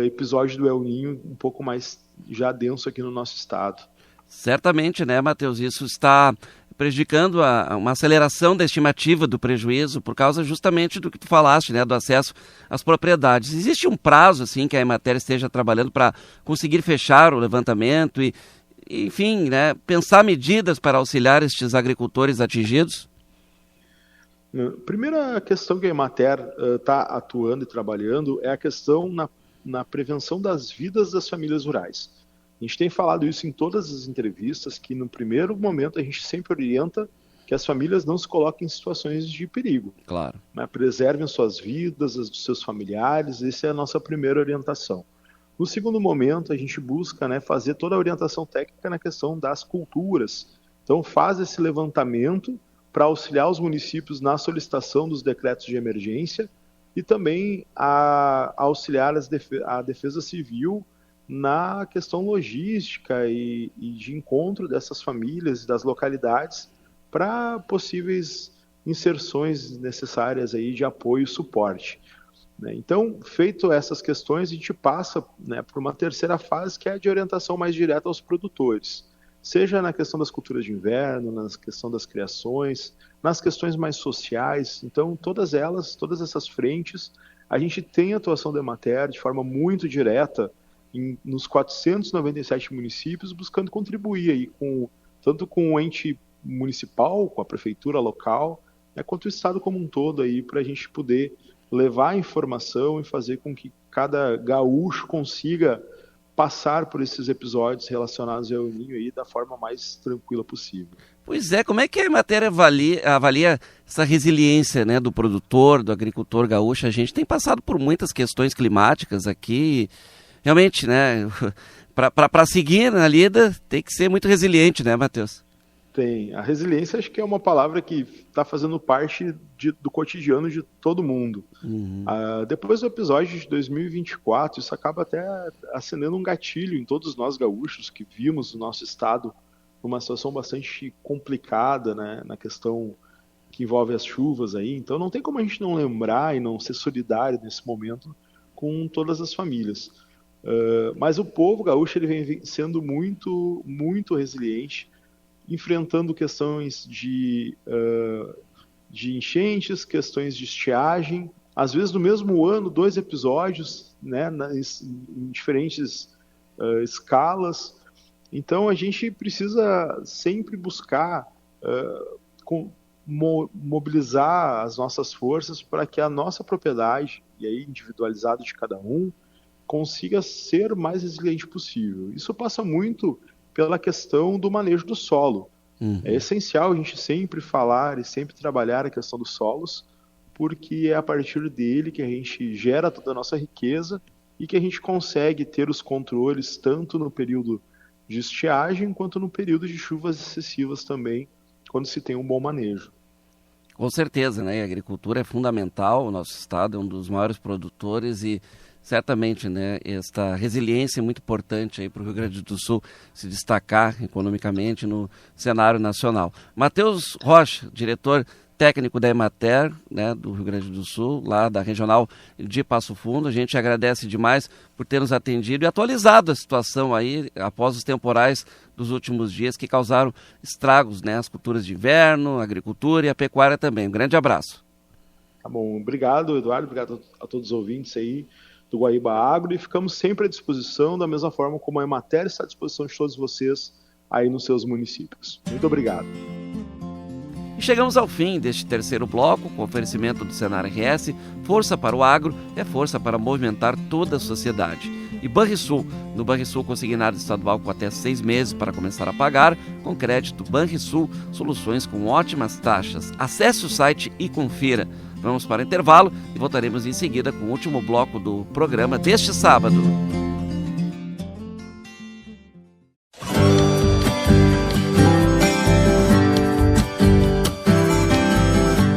episódio do El Niño um pouco mais já denso aqui no nosso estado.
Certamente, né, Matheus, isso está prejudicando uma aceleração da estimativa do prejuízo por causa justamente do que tu falaste, né, do acesso às propriedades. Existe um prazo, assim, que a Emater esteja trabalhando para conseguir fechar o levantamento e, enfim, né, pensar medidas para auxiliar estes agricultores atingidos?
Primeira questão que a Emater está atuando e trabalhando é a questão na prevenção das vidas das famílias rurais. A gente tem falado isso em todas as entrevistas, que no primeiro momento a gente sempre orienta que as famílias não se coloquem em situações de perigo.
Claro.
Né? Preservem suas vidas, as dos seus familiares, essa é a nossa primeira orientação. No segundo momento, a gente busca, né, fazer toda a orientação técnica na questão das culturas. Então, faz esse levantamento para auxiliar os municípios na solicitação dos decretos de emergência e também a auxiliar a Defesa Civil na questão logística e de encontro dessas famílias e das localidades para possíveis inserções necessárias aí de apoio e suporte. Então, feito essas questões, a gente passa, né, por uma terceira fase, que é a de orientação mais direta aos produtores, seja na questão das culturas de inverno, na questão das criações, nas questões mais sociais. Então, todas essas frentes, a gente tem atuação da Emater de forma muito direta nos 497 municípios, buscando contribuir aí tanto com o ente municipal, com a prefeitura local, né, quanto o estado como um todo aí, para a gente poder levar a informação e fazer com que cada gaúcho consiga passar por esses episódios relacionados ao El Niño aí da forma mais tranquila possível.
Pois é, como é que a Emater avalia essa resiliência, né, do produtor, do agricultor gaúcho? A gente tem passado por muitas questões climáticas aqui. Realmente, né, para seguir na lida tem que ser muito resiliente, né, Matheus?
Tem. A resiliência acho que é uma palavra que está fazendo parte do cotidiano de todo mundo.
Uhum.
Depois do episódio de 2024, isso acaba até acendendo um gatilho em todos nós gaúchos que vimos o nosso estado numa situação bastante complicada, né, na questão que envolve as chuvas aí. Então não tem como a gente não lembrar e não ser solidário nesse momento com todas as famílias. Mas o povo gaúcho ele vem sendo muito, muito resiliente, enfrentando questões de enchentes, questões de estiagem, às vezes no mesmo ano, 2 episódios, né, em diferentes escalas. Então a gente precisa sempre buscar mobilizar as nossas forças para que a nossa propriedade, e aí individualizado de cada um, consiga ser o mais resiliente possível. Isso passa muito pela questão do manejo do solo. Uhum. É essencial a gente sempre falar e sempre trabalhar a questão dos solos, porque é a partir dele que a gente gera toda a nossa riqueza e que a gente consegue ter os controles tanto no período de estiagem quanto no período de chuvas excessivas também, quando se tem um bom manejo.
Com certeza, né? A agricultura é fundamental, o nosso estado é um dos maiores produtores e certamente, né, esta resiliência é muito importante aí para o Rio Grande do Sul se destacar economicamente no cenário nacional. Matheus Rocha, diretor técnico da Emater, né, do Rio Grande do Sul, lá da Regional de Passo Fundo. A gente agradece demais por ter nos atendido e atualizado a situação aí após os temporais dos últimos dias que causaram estragos, né, as culturas de inverno, a agricultura e a pecuária também. Um grande abraço.
Tá bom, obrigado, Eduardo, obrigado a todos os ouvintes aí do Guaíba Agro, e ficamos sempre à disposição, da mesma forma como a Emater está à disposição de todos vocês aí nos seus municípios. Muito obrigado.
E chegamos ao fim deste terceiro bloco, com oferecimento do Senar RS. Força para o agro é força para movimentar toda a sociedade. E Banrisul, no Banrisul consignado estadual com até 6 meses para começar a pagar, com crédito Banrisul, soluções com ótimas taxas. Acesse o site e confira. Vamos para o intervalo e voltaremos em seguida com o último bloco do programa deste sábado.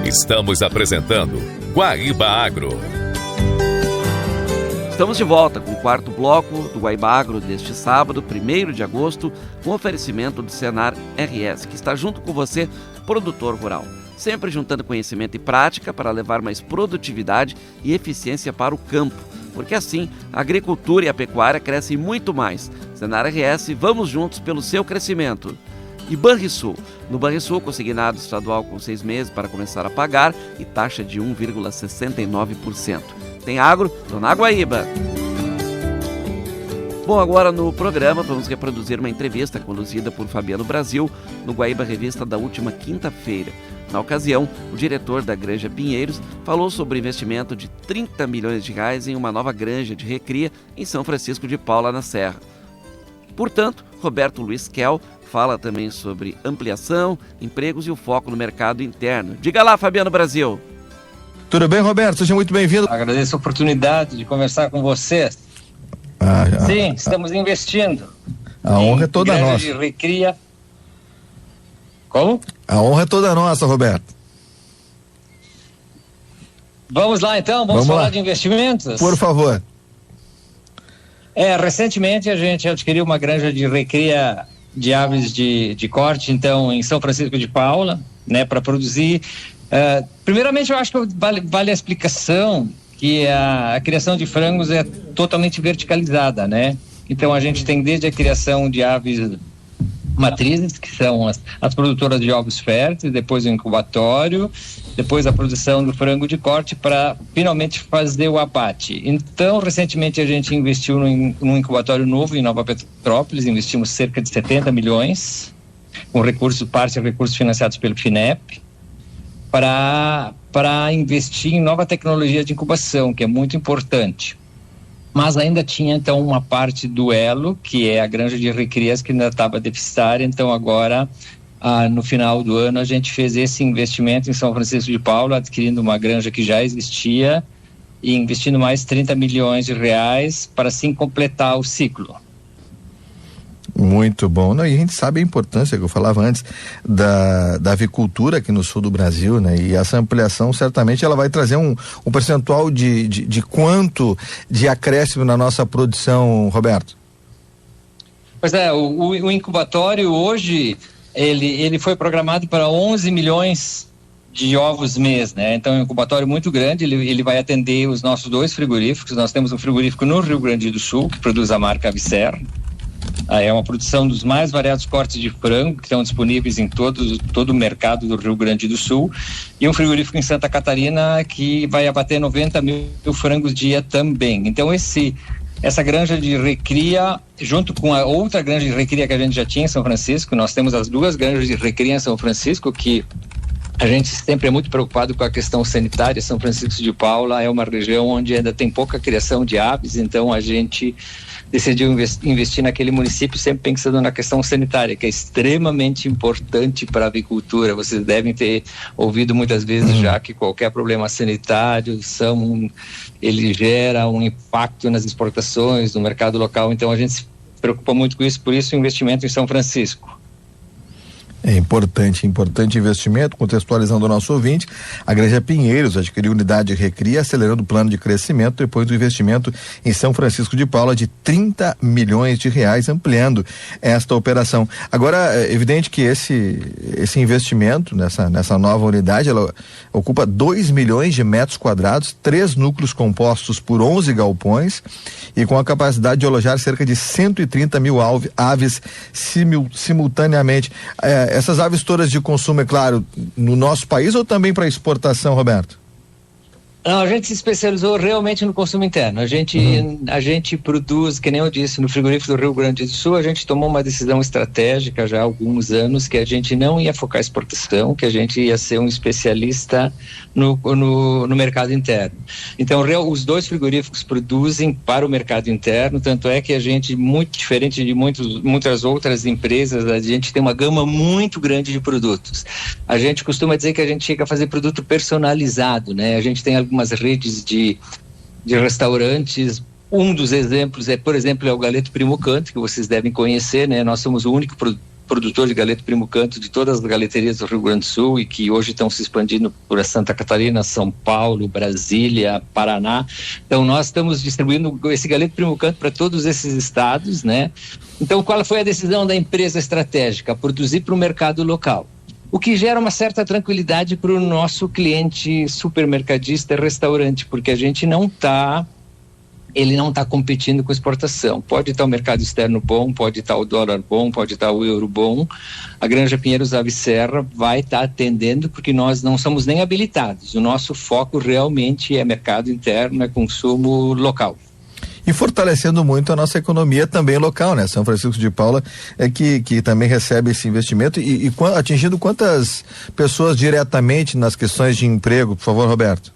Estamos apresentando Guaíba Agro.
Estamos de volta com o quarto bloco do Guaíba Agro deste sábado, 1º de agosto, com oferecimento do Senar RS, que está junto com você, produtor rural. Sempre juntando conhecimento e prática para levar mais produtividade e eficiência para o campo, porque assim a agricultura e a pecuária crescem muito mais. Senar RS, vamos juntos pelo seu crescimento. E Banrisul, no Banrisul consignado estadual com 6 meses para começar a pagar e taxa de 1,69%. Tem agro, tô na Guaíba. Bom, agora no programa vamos reproduzir uma entrevista conduzida por Fabiano Brasil no Guaíba Revista da última quinta-feira. Na ocasião, o diretor da Granja Pinheiros falou sobre o investimento de 30 milhões de reais em uma nova granja de recria em São Francisco de Paula, na Serra. Portanto, Roberto Luiz Kell fala também sobre ampliação, empregos e o foco no mercado interno. Diga lá, Fabiano Brasil.
Tudo bem, Roberto? Seja muito bem-vindo.
Agradeço a oportunidade de conversar com vocês. Sim, estamos investindo.
A honra é toda nossa.
De recria. Como?
A honra é toda nossa, Roberto.
Vamos lá então, vamos falar de investimentos?
Por favor.
Recentemente a gente adquiriu uma granja de recria de aves de corte, então, em São Francisco de Paula, né, para produzir. Primeiramente, eu acho que vale a explicação que a criação de frangos é totalmente verticalizada, né? Então, a gente tem desde a criação de aves matrizes, que são as produtoras de ovos férteis, depois o incubatório, depois a produção do frango de corte para finalmente fazer o abate. Então, recentemente a gente investiu num incubatório novo em Nova Petrópolis, investimos cerca de 70 milhões, com recursos financiados pelo FINEP, para investir em nova tecnologia de incubação, que é muito importante. Mas ainda tinha, então, uma parte do Elo, que é a granja de recrias, que ainda estava deficitária. Então, agora, no final do ano, a gente fez esse investimento em São Francisco de Paula, adquirindo uma granja que já existia e investindo mais 30 milhões de reais para, assim, completar o ciclo.
Muito bom. Não, e a gente sabe a importância que eu falava antes da avicultura aqui no sul do Brasil, né? E essa ampliação certamente ela vai trazer um percentual de quanto de acréscimo na nossa produção, Roberto?
Pois é, o incubatório hoje ele foi programado para 11 milhões de ovos mês, né? Então é um incubatório muito grande, ele vai atender os nossos 2 frigoríficos. Nós temos um frigorífico no Rio Grande do Sul que produz a marca Avicer. É uma produção dos mais variados cortes de frango que estão disponíveis em todo o mercado do Rio Grande do Sul, e um frigorífico em Santa Catarina que vai abater 90 mil frangos dia também. Então essa granja de recria, junto com a outra granja de recria que a gente já tinha em São Francisco, nós temos as 2 granjas de recria em São Francisco, que a gente sempre é muito preocupado com a questão sanitária. São Francisco de Paula é uma região onde ainda tem pouca criação de aves, então a gente decidiu investir naquele município sempre pensando na questão sanitária, que é extremamente importante para a avicultura. Vocês devem ter ouvido muitas vezes já que qualquer problema sanitário ele gera um impacto nas exportações, no mercado local. Então a gente se preocupa muito com isso, por isso o investimento em São Francisco.
É importante investimento. Contextualizando o nosso ouvinte, a Granja Pinheiros adquiriu unidade Recria, acelerando o plano de crescimento depois do investimento em São Francisco de Paula de 30 milhões de reais, ampliando esta operação. Agora, é evidente que esse investimento nessa nova unidade, ela ocupa 2 milhões de metros quadrados, 3 núcleos compostos por 11 galpões e com a capacidade de alojar cerca de 130 mil aves simultaneamente. Essas aves todas de consumo, é claro, no nosso país ou também para exportação, Roberto?
Não, a gente se especializou realmente no consumo interno. A gente produz, que nem eu disse, no frigorífico do Rio Grande do Sul, a gente tomou uma decisão estratégica já há alguns anos que a gente não ia focar exportação, que a gente ia ser um especialista no mercado interno. Então, os 2 frigoríficos produzem para o mercado interno, tanto é que a gente, muito diferente de muitas outras empresas, a gente tem uma gama muito grande de produtos. A gente costuma dizer que a gente chega a fazer produto personalizado, né? A gente tem algumas redes de restaurantes. Um dos exemplos por exemplo, é o Galeto Primo Canto, que vocês devem conhecer, né? Nós somos o único produtor de Galeto Primo Canto de todas as galeterias do Rio Grande do Sul e que hoje estão se expandindo por Santa Catarina, São Paulo, Brasília, Paraná. Então nós estamos distribuindo esse Galeto Primo Canto para todos esses estados, né? Então qual foi a decisão da empresa estratégica? Produzir para o mercado local. O que gera uma certa tranquilidade para o nosso cliente supermercadista restaurante, porque a gente ele não está competindo com exportação. Pode estar o mercado externo bom, pode estar o dólar bom, pode estar o euro bom. A Granja Pinheiros Ave Serra vai estar atendendo, porque nós não somos nem habilitados. O nosso foco realmente é mercado interno, é consumo local.
E fortalecendo muito a nossa economia também local, né? São Francisco de Paula que também recebe esse investimento e atingindo quantas pessoas diretamente nas questões de emprego, por favor, Roberto?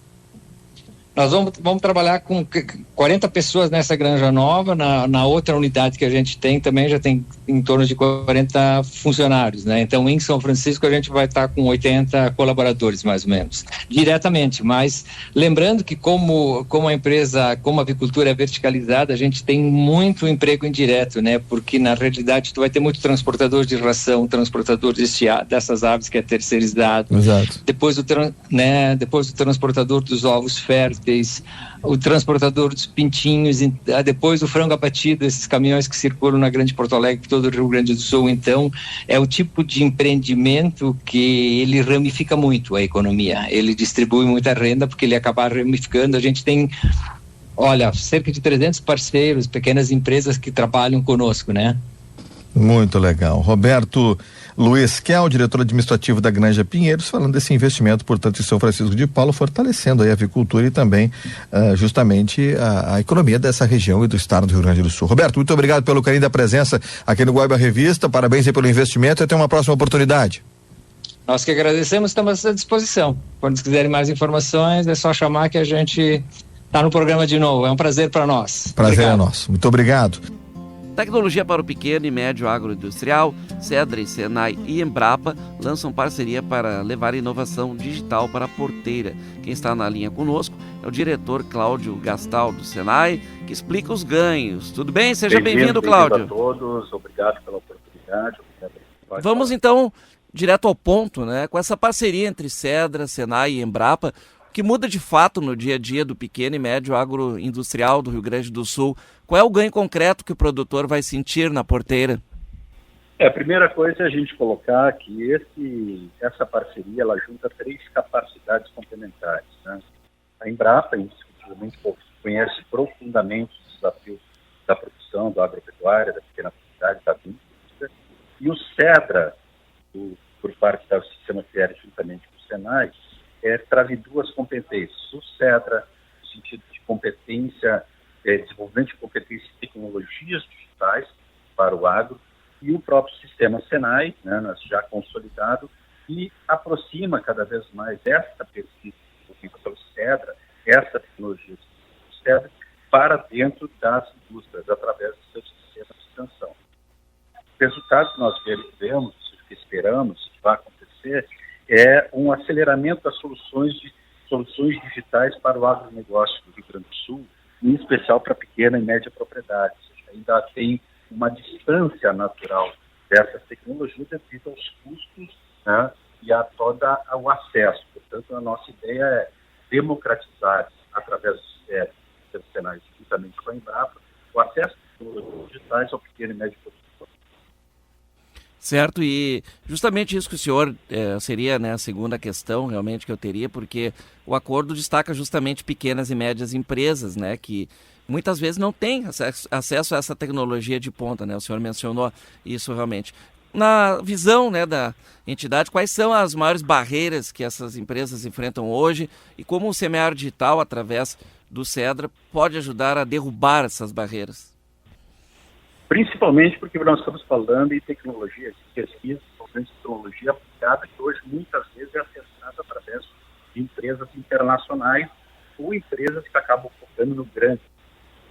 Nós vamos trabalhar com 40 pessoas nessa granja nova, na outra unidade que a gente tem também já tem em torno de 40 funcionários, né? Então em São Francisco a gente vai estar com 80 colaboradores mais ou menos, diretamente, mas lembrando que como a empresa, como a avicultura é verticalizada, a gente tem muito emprego indireto, né? Porque na realidade tu vai ter muito transportador de ração, transportador dessas aves que é terceirizado.
Exato.
Depois o transportador dos ovos férteis, o transportador dos pintinhos, depois o frango abatido, esses caminhões que circulam na Grande Porto Alegre, por todo o Rio Grande do Sul. Então é o tipo de empreendimento que ele ramifica muito a economia, ele distribui muita renda porque ele acaba ramificando. A gente tem, cerca de 300 parceiros, pequenas empresas que trabalham conosco, né?
Muito legal. Roberto Luiz Kel, diretor administrativo da Granja Pinheiros, falando desse investimento, portanto, em São Francisco de Paula, fortalecendo aí a avicultura e também justamente a economia dessa região e do estado do Rio Grande do Sul. Roberto, muito obrigado pelo carinho da presença aqui no Guaíba Revista, parabéns aí pelo investimento e até uma próxima oportunidade.
Nós que agradecemos, estamos à disposição. Quando quiserem mais informações, é só chamar que a gente está no programa de novo. É um prazer para nós.
Prazer é nosso. Muito obrigado.
Tecnologia para o pequeno e médio agroindustrial, Cedra, Senai e Embrapa lançam parceria para levar inovação digital para a porteira. Quem está na linha conosco é o diretor Cláudio Gastal do Senai, que explica os ganhos. Tudo bem? Seja bem-vindo, Cláudio.
Bem-vindo a todos, obrigado pela oportunidade.
Vamos então direto ao ponto, né? Com essa parceria entre Cedra, Senai e Embrapa, que muda de fato no dia a dia do pequeno e médio agroindustrial do Rio Grande do Sul. Qual é o ganho concreto que o produtor vai sentir na porteira?
A primeira coisa é a gente colocar que essa parceria ela junta 3 capacidades complementares, né? A Embrapa, indiscutivelmente, conhece profundamente os desafios da produção, da agropecuária, da pequena propriedade, da indústria, e o Cedra, por parte do sistema FIER, juntamente com o Senai, traz 2 competências. O Cedra, no sentido de competência, desenvolvimento de competências e tecnologias digitais para o agro, e o próprio sistema Senai, né, já consolidado, e aproxima cada vez mais essa pesquisa desenvolvida pelo Cedra, essa tecnologia do Cedra, para dentro das indústrias, através do seu sistema de extensão. O resultado que nós vemos, que esperamos que vai acontecer, é um aceleramento das soluções digitais para o agronegócio do Rio Grande do Sul, em especial para pequena e média propriedade. Ainda tem uma distância natural dessas tecnologias devido aos custos, né, e a todo o acesso. Portanto, a nossa ideia é democratizar, através dos cenários, juntamente com a Embrapa, o acesso às tecnologias digitais ao pequeno e médio produtor.
Certo, e justamente isso que o senhor seria, né, a segunda questão realmente que eu teria, porque o acordo destaca justamente pequenas e médias empresas, né, que muitas vezes não têm acesso a essa tecnologia de ponta, né, o senhor mencionou isso realmente. Na visão, né, da entidade, quais são as maiores barreiras que essas empresas enfrentam hoje e como o Semear Digital, através do Cedra, pode ajudar a derrubar essas barreiras?
Principalmente porque nós estamos falando em tecnologia, de pesquisa, de tecnologia aplicada, que hoje muitas vezes é acessada através de empresas internacionais ou empresas que acabam focando no grande.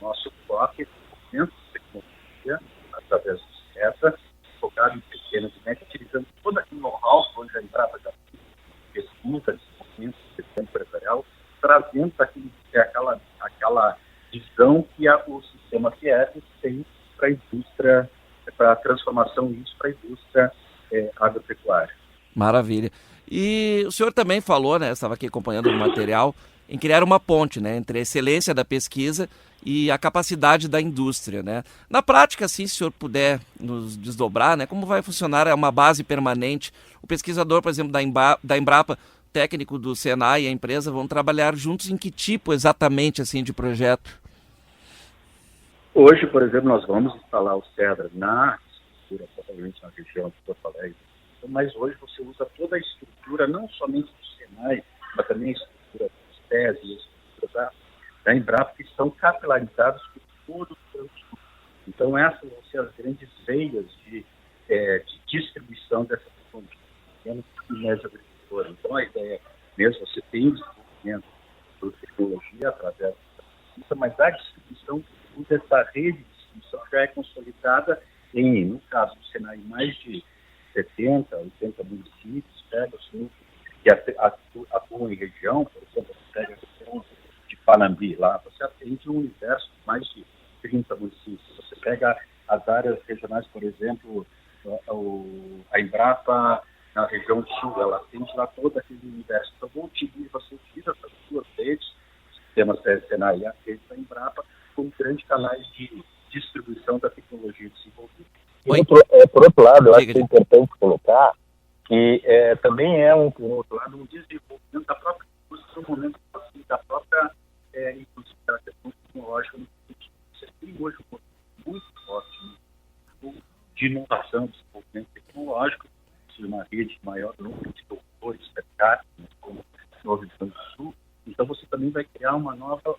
Nosso foco é dentro de tecnologia, através do CETA, focado em pequenas e médias, utilizando todo aquele know-how que hoje a Embrapa já tem, pesquisa, desenvolvimento, gestão empresarial, trazendo aquela visão que o sistema FIES tem para a indústria, para a transformação disso para a indústria agropecuária.
Maravilha. E o senhor também falou, né, estava aqui acompanhando o material, em criar uma ponte, né, entre a excelência da pesquisa e a capacidade da indústria, né? Na prática, assim, se o senhor puder nos desdobrar, né, como vai funcionar uma base permanente? O pesquisador, por exemplo, da Embrapa, técnico do Senai e a empresa vão trabalhar juntos em que tipo exatamente, assim, de projeto?
Hoje, por exemplo, nós vamos instalar o Cedra na estrutura, provavelmente na região de Porto Alegre, mas hoje você usa toda a estrutura, não somente do Senai, mas também a estrutura dos TES e a estrutura da Embrapa, que estão capilarizados por todo o campo. Então, essas vão ser as grandes veias de distribuição dessa tecnologia e média agricultura. Então, a ideia mesmo, você tem o desenvolvimento de tecnologia através da pesquisa, mas a distribuição dessa rede de distribuição já é consolidada em, no caso do Senai, mais de 70, 80 municípios, pega os núcleos que atuam em região, por exemplo, você pega a região de Panambi, lá você atende um universo de mais de 30 municípios. Você pega as áreas regionais, por exemplo, a Embrapa na região de Sul, ela atende lá todo aquele universo. Então, você utiliza essas duas redes, sistemas Senai e a rede da Embrapa, como grandes canais de distribuição da tecnologia desenvolvida.
Por outro lado, eu acho que é importante colocar que também por outro lado, um desenvolvimento da própria indústria no momento da própria indústria da tecnológica. Você tem hoje um muito forte de inovação, desenvolvimento tecnológico, uma rede maior número de doutores, como no Rio Grande do Sul. Então, você também vai criar uma nova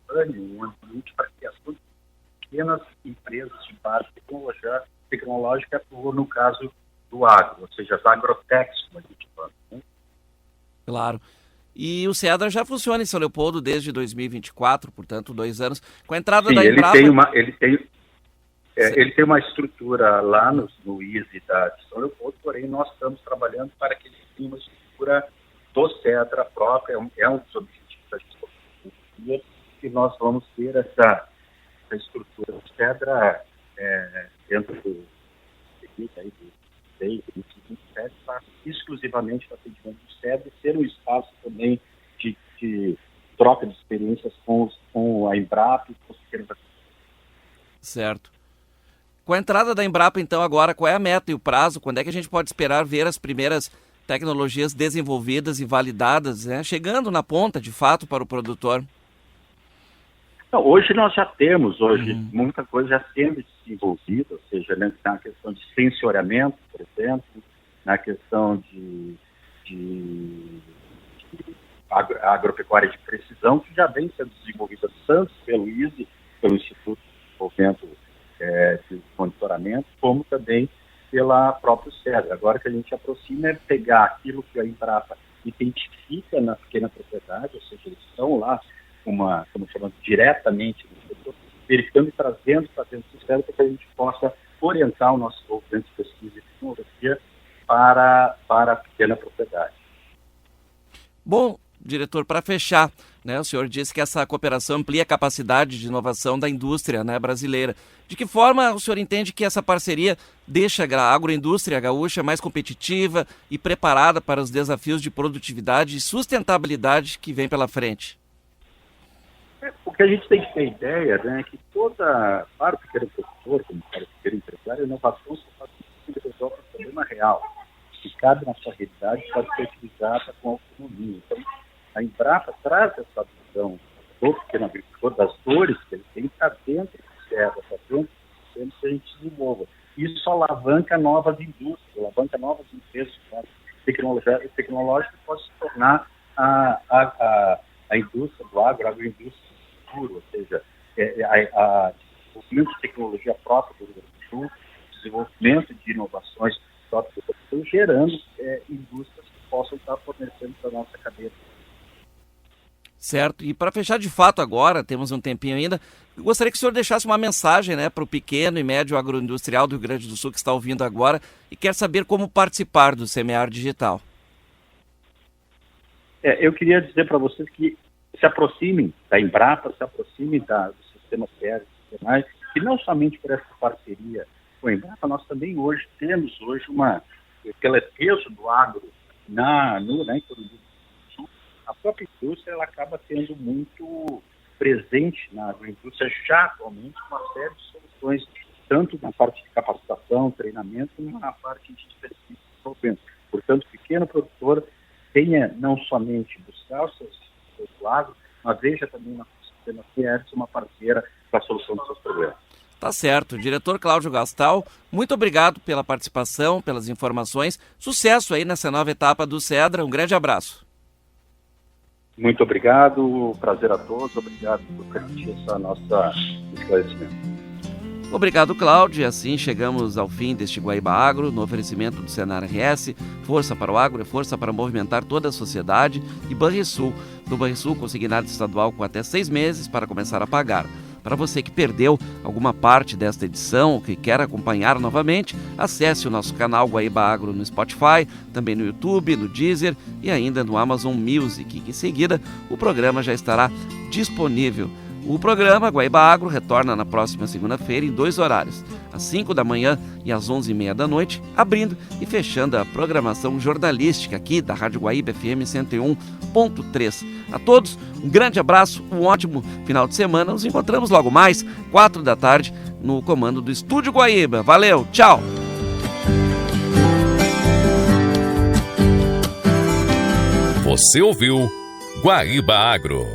um ambiente para a criação de pequenas empresas de base tecnológica, no caso do agro, ou seja, as agrotechs, como a gente fala. Né?
Claro. E o Cedra já funciona em São Leopoldo desde 2024, portanto, 2 anos. Com a entrada da Embrapa...
Ele tem uma estrutura lá no ISE de São Leopoldo, porém nós estamos trabalhando para que ele tenha uma estrutura do Cedra própria, é um dos objetivos da gestão, que nós vamos ter essa estrutura do Cedra dentro do 2027, exclusivamente para atendimento do Cedra, e ser um espaço também de troca de experiências com a Embrapa e com os pequenos.
Certo. Com a entrada da Embrapa, então, agora, qual é a meta e o prazo? Quando é que a gente pode esperar ver as primeiras tecnologias desenvolvidas e validadas, né, chegando na ponta, de fato, para o produtor?
Não, hoje nós já temos, muita coisa já sendo desenvolvida, ou seja, na questão de sensoriamento, por exemplo, na questão de agropecuária de precisão, que já vem sendo desenvolvida tanto pelo ISE, pelo Instituto de Desenvolvimento de Monitoramento, como também pela própria Cedra. Agora que a gente aproxima é pegar aquilo que a Embrapa identifica na pequena propriedade, ou seja, eles estão lá, estamos falando diretamente do setor, verificando e trazendo para dentro do Cedra para que a gente possa orientar o nosso desenvolvimento de pesquisa e tecnologia para a pequena propriedade.
Bom, Diretor, para fechar, né, o senhor disse que essa cooperação amplia a capacidade de inovação da indústria, né, brasileira. De que forma o senhor entende que essa parceria deixa a agroindústria gaúcha mais competitiva e preparada para os desafios de produtividade e sustentabilidade que vem pela frente?
O que a gente tem que ter ideia, né, é que para o pequeno produtor, como para o pequeno empresário, a inovação se faz quando resolve um problema real, que cabe na sua realidade, pode ser utilizada com autonomia. Então, a Embrapa traz essa visão do pequeno agricultor, das dores que ele tem, está dentro do CEDA, está dentro que a gente desenvolva. Isso alavanca novas indústrias, alavanca novas empresas, né? Tecnológica que pode se tornar a indústria do agroindústria do futuro, ou seja, desenvolvimento de tecnologia própria do Rio Grande do Sul, desenvolvimento de inovações próprias do Rio Grande do Sul, gerando indústrias que possam estar fornecendo para a nossa cadeia.
Certo, e para fechar de fato agora, temos um tempinho ainda, eu gostaria que o senhor deixasse uma mensagem, né, para o pequeno e médio agroindustrial do Rio Grande do Sul que está ouvindo agora e quer saber como participar do Semear Digital.
Eu queria dizer para vocês que se aproximem da Embrapa, se aproximem do sistema CERS, e não somente por essa parceria com a Embrapa, nós também temos pelo peso do agro na economia do Sul, a própria indústria ela acaba sendo muito presente na agroindústria já atualmente, uma série de soluções, tanto na parte de capacitação, treinamento, como na parte de desenvolvimento. Portanto, o pequeno produtor tenha não somente buscar os seus agro, mas veja também no sistema CERS uma parceira para a solução dos seus problemas.
Tá certo. Diretor Cláudio Gastal, muito obrigado pela participação, pelas informações. Sucesso aí nessa nova etapa do Cedra. Um grande abraço.
Muito obrigado. Prazer a todos. Obrigado por permitir essa nossa esclarecimento.
Obrigado, Cláudio. E assim chegamos ao fim deste Guaíba Agro, no oferecimento do Senar RS. Força para o agro é força para movimentar toda a sociedade. E Banrisul. No Banrisul, consignado estadual com até 6 meses para começar a pagar. Para você que perdeu alguma parte desta edição ou que quer acompanhar novamente, acesse o nosso canal Guaíba Agro no Spotify, também no YouTube, no Deezer e ainda no Amazon Music. Em seguida, o programa já estará disponível. O programa Guaíba Agro retorna na próxima segunda-feira em 2 horários, às 5 da manhã e às 11h30 da noite, abrindo e fechando a programação jornalística aqui da Rádio Guaíba FM 101.3. A todos, um grande abraço, um ótimo final de semana. Nos encontramos logo mais, 4 da tarde, no comando do Estúdio Guaíba. Valeu, tchau!
Você ouviu Guaíba Agro.